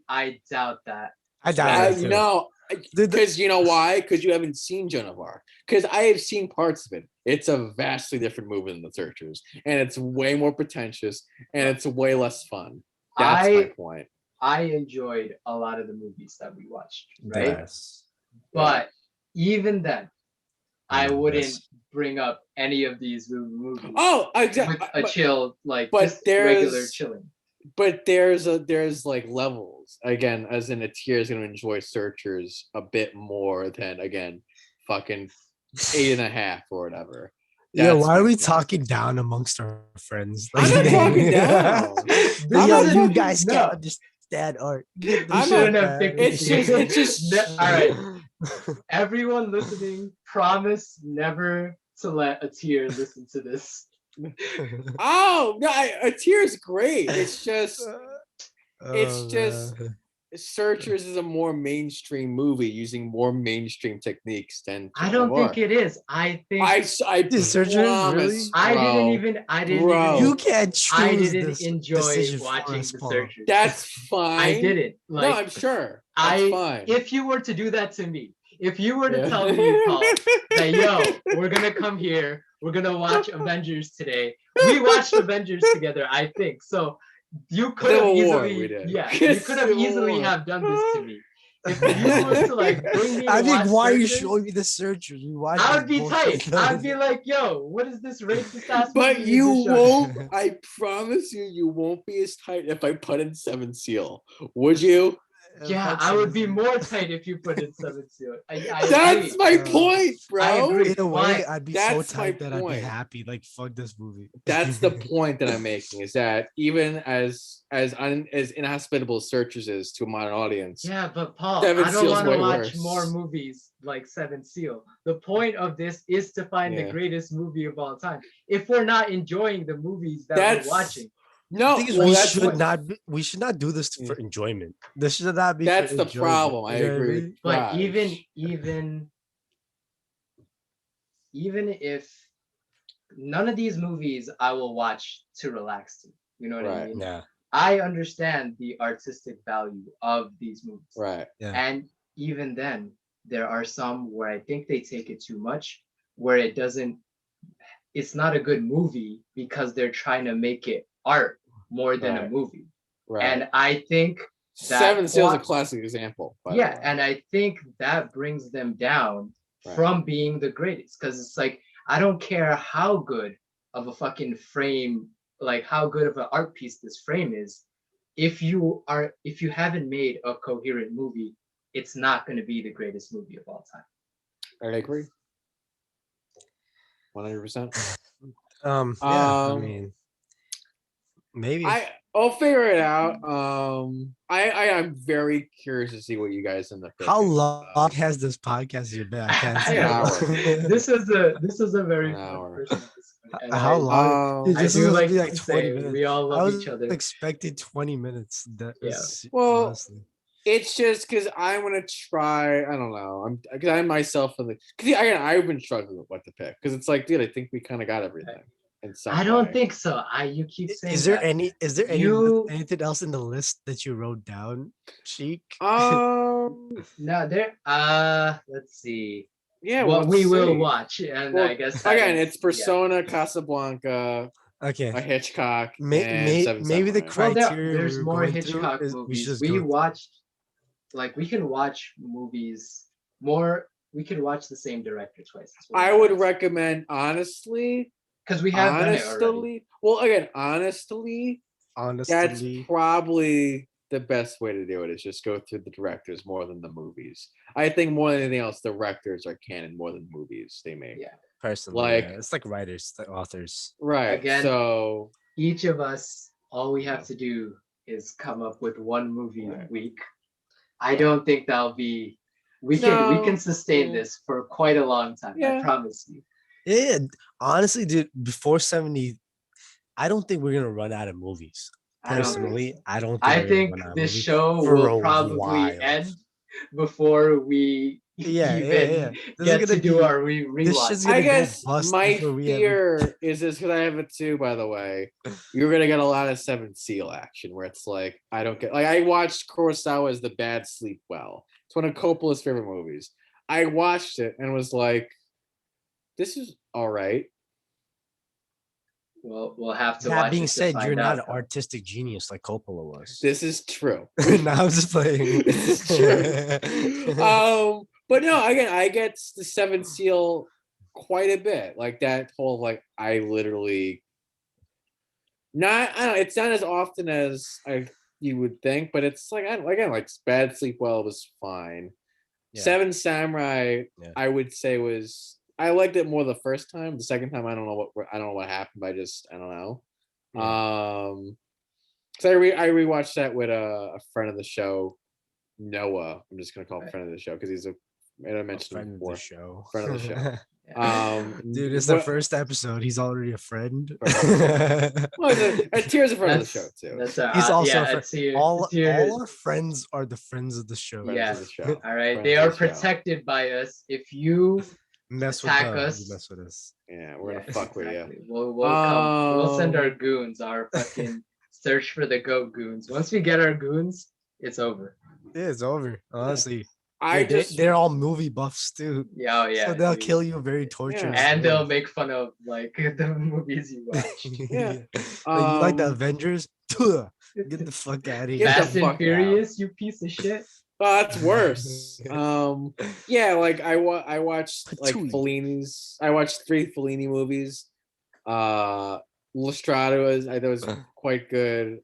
doubt that. I doubt it. No, The- because you know why? Because you haven't seen Joan of Arc. Because I have seen parts of it. It's a vastly different movie than the Searchers, and it's way more pretentious, and it's way less fun. That's my point. I enjoyed a lot of the movies that we watched, right? Yes. But even then, I Yes. wouldn't bring up any of these movies Oh, with exactly. a chill, like but just regular there's- chilling. But there's like levels again, as in a tier is going to enjoy Searchers a bit more than again, fucking 8.5 or whatever. Yeah, That's why are my we point. talking down amongst our friends? I'm not talking down. I'm Yo, not you talking- guys no. can't understand art. Get the I'm shit, shouldn't have man. picked It's just all right. Everyone listening, promise never to let a tier listen to this. Oh no, a tier is great. It's just Oh, just- man. Searchers is a more mainstream movie using more mainstream techniques than I Joan don't of think Arc. it is. I think I Dude, Searchers, really? promise, I bro. didn't Bro. even You can't choose I didn't this enjoy decision for watching us, the Paul. Searchers. That's fine. I didn't. Like No, I'm sure. That's fine. if you were to do that to me, if you were to tell me, Paul, that yo, we're gonna come here, we're gonna watch Avengers today. We watched Avengers together, I think. So you could have Civil War, we easily, did. yeah, you could have Civil easily War. have done this to me. If you were to like bring me, I to think watch why are you Searchers, showing me the Searchers? We watched I would this be bullshit tight. I'd be together. like, yo, what is this racist ass But movie you just showing? won't. I promise you, you won't be as tight if I put in Seven Seal. Would you? Yeah, I would be more tight if you put in Seven Seal. I That's agree. my Uh, point, bro. I agree. In a way, But I'd be so that's my tight that I'd be point. happy. Like, fuck this movie. That's the point that I'm making. Is that even as inhospitable as Searchers is to a modern audience, Yeah, but Paul, Seven I don't Seal's want to way watch worse. more movies like Seven Seal. The point of this is to find the Yeah. greatest movie of all time. If we're not enjoying the movies that That's- we're watching, no, The thing is, well, we that's should what- not. We should not do this for enjoyment. This should not be. That's for the enjoyment, problem. I you know what agree. mean? with but Raj. even if none of these movies I will watch to relax to. You know what I Right. mean? Yeah. I understand the artistic value of these movies. Right. Yeah. And even then, there are some where I think they take it too much, where it's not a good movie because they're trying to make it art more than a Right. movie. Right. And I think, Seven Seal's a plot- classic example. by the yeah, way. and I think that brings them down Right. from being the greatest. Because it's like, I don't care how good of a fucking frame, like how good of an art piece this frame is. If you haven't made a coherent movie, it's not going to be the greatest movie of all time. I agree. 100%. Yeah. I Um, mean, maybe. I'll figure it out. I'm very curious to see what you guys end up. How picking. long has this podcast been? I can't An hour. say. This is a very An fun hour. personal discussion, and How long? Dude, I this do is like gonna be to say we all I love was each other. expecting 20 minutes. That Yeah. is Well, honestly. It's just because I want to try. I don't know. Because I myself because I've been struggling with what to pick because it's like, dude, I think we kind of got everything. In some I don't way. think so. You keep saying Is there that. anything else in the list that you wrote down, Sheik? Um. No, let's see. Yeah. What we'll we will see. watch, and Well, I guess that again, is- it's Persona, Casablanca, Okay. a Hitchcock, May- and may- Seven maybe the Samurai. Well, criteria there's we're more going through Hitchcock is we movies. should We go- watched, like, we can watch movies more. We could watch the same director twice. I would recommend, honestly, because we have done it already. honestly. Well, again, honestly, that's honestly. probably the best way to do it. Is just go through the directors more than the movies. I think more than anything else, directors are canon more than movies they make. Yeah. Personally, like- yeah. It's like writers, like authors. Right. Again, So Each of us, all we have to do is come up with one movie a Right. week. I don't think that'll be. We can No. sustain Yeah. this for quite a long time. I Yeah. promise you. Yeah, honestly, dude, before 70, I don't think we're gonna run out of movies. I don't think Personally, so. I don't think I we're gonna think run out of this movies show for will a probably while. end before we Yeah, even yeah. This is get gonna to do be- our this rewatch. shit's I gonna go guess bust my before we ever- fear is this because I have it too. By the way, you're gonna get a lot of Seven Seal action where it's like I don't get like I watched Kurosawa's The Bad Sleep Well. It's one of Coppola's favorite movies. I watched it and was like, "This is all right." We'll have to That watch being it to said, you're find not out, an artistic genius like Coppola was. This is true. No, I'm just playing. This is true. But no, again, I get the Seven Seal quite a bit. Like that whole like I literally not I don't know, it's not as often as you would think, but it's like again, like Bad Sleep Well was fine. Yeah. Seven Samurai, Yeah. I would say was I liked it more the first time. The second time, I don't know what happened. I don't know. Yeah. So I rewatched that with a friend of the show, Noah. I'm just gonna call him Right. friend of the show because he's I mentioned him Friend of before. the show. Friend of the show. Yeah. Dude, it's the what- first episode. He's already a friend. Well, Tier's a friend of the show too. That's He's also yeah, a friend. it's here. all it's here. our friends are the friends of the show. Friends Yeah. of the show. All right, Friends they of are the show. protected by us. If you Mess with Attack them, us. you mess with us. Yeah, we're yeah, gonna fuck with you. exactly. We'll send our Um, goons, our fucking search for the goat goons. Once we get our goons, it's over. Yeah, it's over. Honestly, I Dude, just they're all movie buffs too. Yeah, oh yeah. So they'll dude. kill you very torturous. And they'll ways. make fun of like the movies you watch. Yeah. Like, you like the Um, Avengers? Tuh, get the fuck out of here. Get the Fast and fuck out. Furious, you piece of shit. Oh, that's worse. Yeah, like I watched like Patooey. Fellini's. I watched 3 Fellini movies. Lustrada I thought was quite good.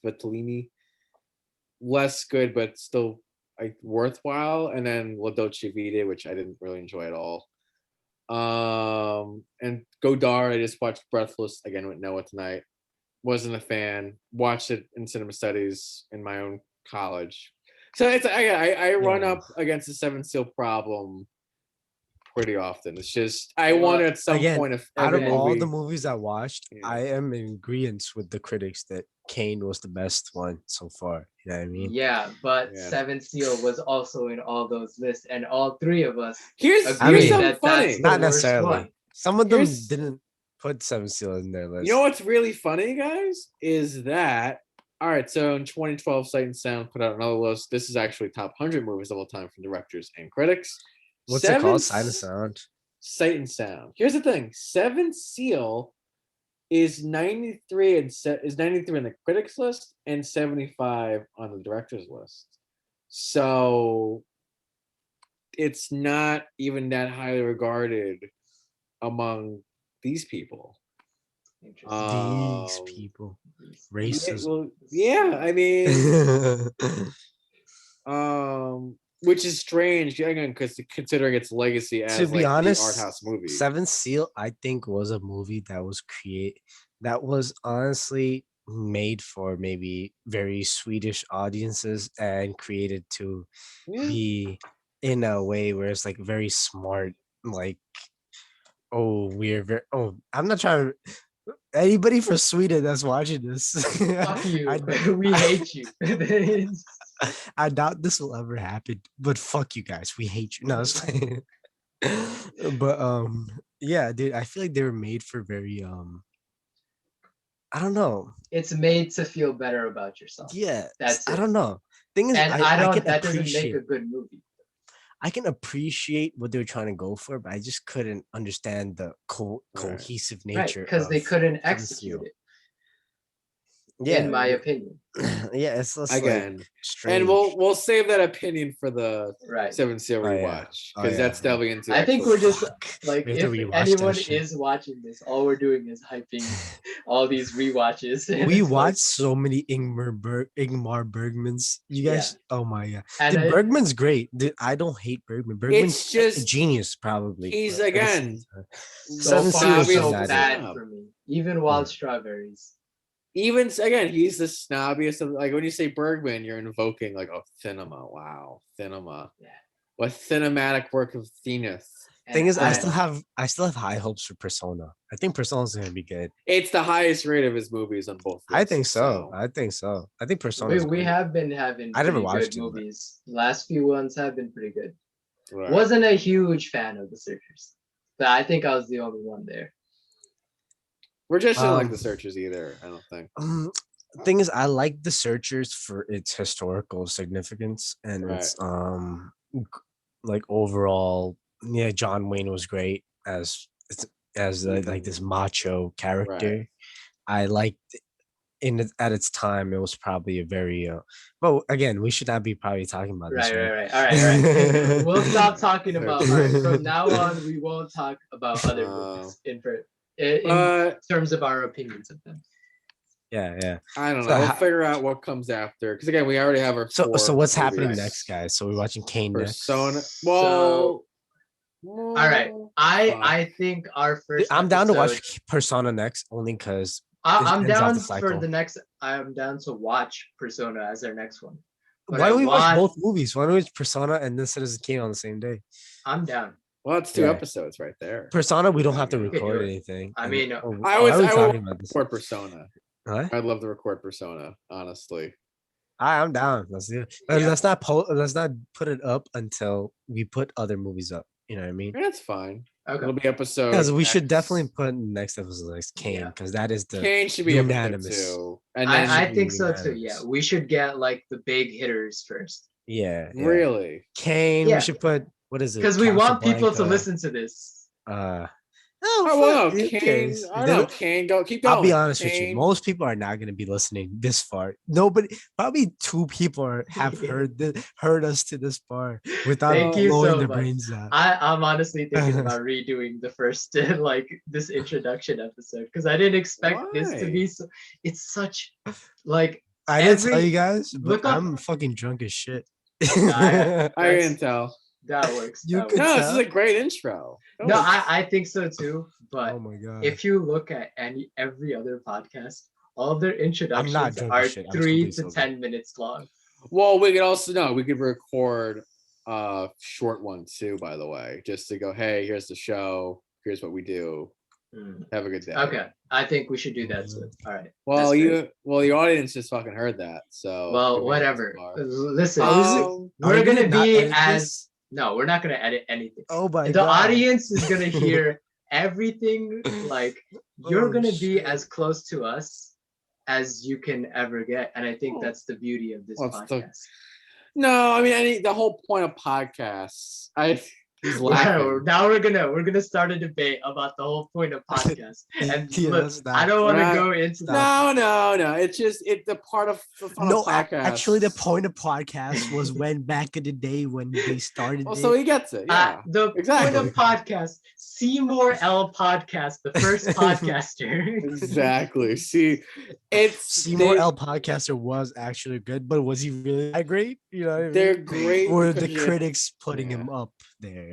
Vitellini, less good, but still like worthwhile. And then La Dolce Vita, which I didn't really enjoy at all. And Godard, I just watched Breathless again with Noah tonight. Wasn't a fan. Watched it in cinema studies in my own college. So it's I run Yeah. up against the Seven Seal problem pretty often. It's just I Well, want at some again, point if Out every of all movie, the movies I watched, Yeah. I am in agreement with the critics that Kane was the best one so far. You know what I mean? Yeah, but Yeah. Seven Seal was also in all those lists, and all 3 of us here's agree mean, something that funny. that's the Not worst necessarily. one. Some of them Here's- didn't put Seven Seal in their list. You know what's really funny, guys, is that all right. So in 2012, Sight and Sound put out another list. This is actually top 100 movies of all time from directors and critics. What's it called? Seven Sign of Sound. Sight and Sound. Here's the thing: Seven Seal is 93 is 93 in the critics list and 75 on the directors list. So it's not even that highly regarded among these people. Interesting. These Um, people. Yeah, Racism. well, yeah, I mean, which is strange again because considering its legacy as To be like honest, the art house movie. Seven Seal, I think, was a movie that was honestly made for maybe very Swedish audiences and created to Yeah. be in a way where it's like very smart, like I'm not trying to anybody from Sweden that's watching this. Fuck you. I, We hate you. I doubt this will ever happen, but fuck you guys. We hate you. No, it's fine. But yeah, dude, I feel like they were made for very I don't know. It's made to feel better about yourself. Yeah. That's I it. don't know. Thing is, And I don't. can That doesn't make appreciate a good movie. I can appreciate what they were trying to go for, but I just couldn't understand the Right. cohesive Right, nature. because they of couldn't Seven execute Seal. it, Yeah, in my opinion. yeah, it's just Again, like strange. and we'll save that opinion for the Right. Seven Seal Oh, yeah. rewatch Oh, because yeah. that's delving into. I think actual we're just Fuck. like, We have to if rewatch that anyone shit. is watching this, all we're doing is hyping all these rewatches. and We it's like- watched so many Ingmar Bergmans. You guys, oh my god, and dude, I- Bergman's great. Dude, I don't hate Bergman. Bergman's It's just a genius, probably. he's but at the again same time- so Seven far Seal is so just bad not it. for me. Even Wild Strawberries. even again, he's the snobbiest of like when you say Bergman, you're invoking like cinema. Wow, cinema. Yeah. What cinematic work of Zenith. Thing is, I I still have high hopes for Persona. I think Persona's gonna be good. It's the highest rate of his movies on both. I think lists, so. I think so. I think Persona's we great. have been having I never pretty watched good it, but- movies. The last few ones have been pretty good. Right. Wasn't a huge fan of The Searchers, but I think I was the only one there. We're just not like Um, the Searchers either. I don't think. Thing is, I like The Searchers for its historical significance and Right. its like overall. Yeah, John Wayne was great as like this macho character. I liked at its time. It was probably a very but again, we should not be probably talking about this. Right. All right. We'll stop talking about. All right, from now on, we won't talk about other movies in terms of our opinions of them. Yeah. I don't know. So We'll how- figure out what comes after. Because again, we already have our. So four what's happening movies. next, guys? So we're watching Kane next. Persona. Well. All right. I think our first. I'm down to episode- watch Persona next, only because I'm ends off down the for cycle. the next. I'm down to watch Persona as our next one. But why don't we watch want- both movies? Why don't we watch Persona and then Citizen Kane on the same day? I'm down. Well, it's two Yeah. episodes right there. Persona, we don't have to Yeah. record do it. anything. I and- mean, I why was- are we I talking will about this? Record Persona. Huh? I'd love to record Persona. Honestly. I'm down. Let's do it. But Yeah. let's not put it up until we put other movies up. You know what I mean? Yeah, that's fine. It'll Okay. be episode. Because we should X. definitely put next episode like Kane, Yeah. because that is the Kane should be unanimous. episode 2. And then I should think be so too. Yeah, unanimous. we should get like the big hitters first yeah. really. Kane. Yeah. We should put what is it? because we want people to Casablanca, listen to this. Oh, well, fuck, who Kane. cares? I don't know. Kane, go. Keep going. I'll be honest with you. Kane. Most people are not going to be listening this far. Nobody, probably 2 people have heard us to this far without Thank you blowing so their much. brains out. I'm honestly thinking about redoing the first like this introduction episode because I didn't expect this to Why? be so. It's such like I didn't tell every- you guys, but look up- I'm fucking drunk as shit. I I That's- can tell. that works. You that could works. No, this is tell. a great intro. That No, was- I think so too. But Oh my god. if you look at every other podcast, all of their introductions drunk are as shit. I'm 3 completely to sober. 10 minutes long. Well, we could also we could record a short one too. By the way, just to go, hey, here's the show. Here's what we do. Have a good day. Okay, I think we should do that too. All right. Well, That's the audience just fucking heard that. So. Well, maybe whatever. that's far. Listen, Um, we're you gonna not be edit as this? no, we're not gonna edit anything. Oh my The god. audience is gonna hear everything. Like you're Oh, gonna be shit. as close to us as you can ever get, and I think Oh. that's the beauty of this Well, it's the- podcast. No, I mean, the whole point of podcasts. He's laughing. Now we're gonna start a debate about the whole point of podcast. And Yeah, look, let's not. I don't want to We're go into that. No. It's just the part of the fun No, of podcasts. actually, the point of podcast was when back in the day when they started. Well, it. so he gets it. Yeah. The exactly. point of podcast, Seymour L. Podcast, the first podcaster. Exactly. See, it's Seymour they- L. Podcaster was actually good, but was he really that great? You know, what I mean? They're great. Or because the critics putting yeah. him up there.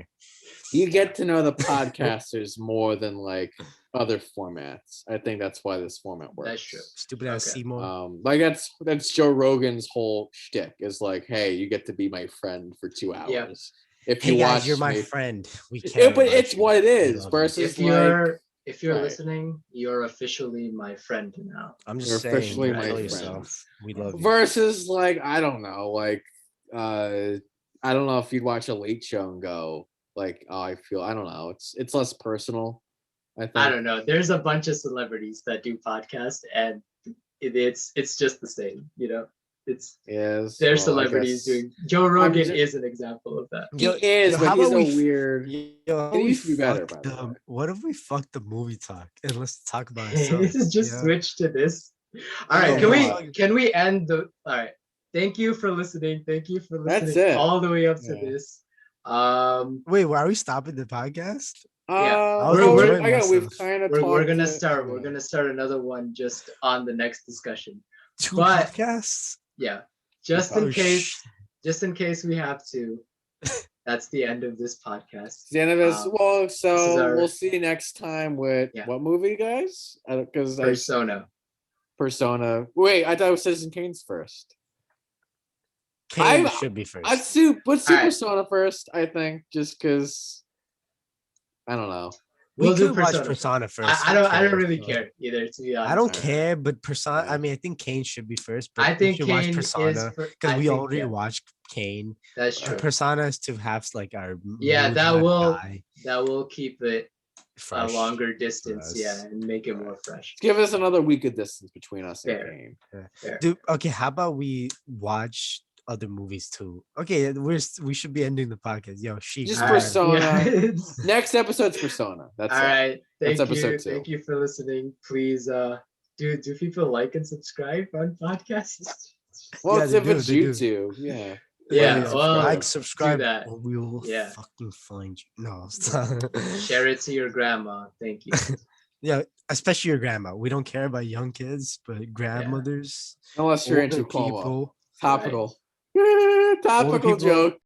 You get to know the podcasters more than like other formats. I think that's why this format works. That's true. Stupid ass Okay. Seymour. Like that's Joe Rogan's whole shtick is like, hey, you get to be my friend for 2 hours. Yeah. If Hey you guys, watch you're my me. friend. We Yeah, care. but about it's you. what it We is love you. versus If you're right. listening, you're officially my friend now. I'm just you're saying. officially you my kill friend. yourself. We love you. versus like I don't know, like I don't know if you'd watch a late show and go like, oh, I don't know. It's less personal. I think. I don't know. There's a bunch of celebrities that do podcasts, and it's just the same. You know, it's Yes. there's well, I celebrities guess- doing. Joe Rogan ju- is an example of that. He Yo- is, yo, but how he's about a we f- weird. Yo, how It about we used to be better, fuck by the way. What if we fuck the movie talk and let's talk about This ourselves? is just yeah? switch to this. All right, Oh, can we end the? All right. Thank you for listening. Thank you for That's listening it. all the way up to Yeah. this. Wait, why are we stopping the podcast? Yeah, was we're- enjoying again, we've myself. kind of we're gonna start another one just on the next discussion. 2 But- podcasts? Yeah, just in Oh, case we have to. That's the end of this podcast. the end of this. Well, is so our- we'll see you next time with Yeah. what movie, guys? Because Persona. Persona. Wait, I thought it was Citizen Kane's first. Kane I'm- should be first. Let's do Alright. Persona first. I think just because I don't know. We We'll do could watch Persona. Persona first. I who don't cares, really bro? care either, to be honest. I don't Alright. care, but Persona. Yeah. I mean, I think Kane should be first, but I we think should watch Kane is Persona for, because I we think, already yeah, watched Kane. that's true. Persona is to have like our Yeah, mood that not will die that will keep it a fresh. longer distance, us. yeah, and make it more fresh. Give us another week of distance between us and Fair. Kane. Fair. Dude, okay, how about we watch other movies too? Okay, we should be ending the podcast. Yo, she Just All right, Persona. yeah. Next episode's Persona. That's All it. right. That's Thank episode you. 2. Thank you for listening. Please do people like and subscribe on podcasts? Well, Yeah, it's they if do, it's they do. YouTube. Yeah. Yeah, Like, well, like, subscribe, that. or we will Yeah. fucking find you. No, Share it to your grandma. Thank you. yeah, especially your grandma. We don't care about young kids, but grandmothers, Unless you're older into Como. people. Topical. Older Topical people, joke.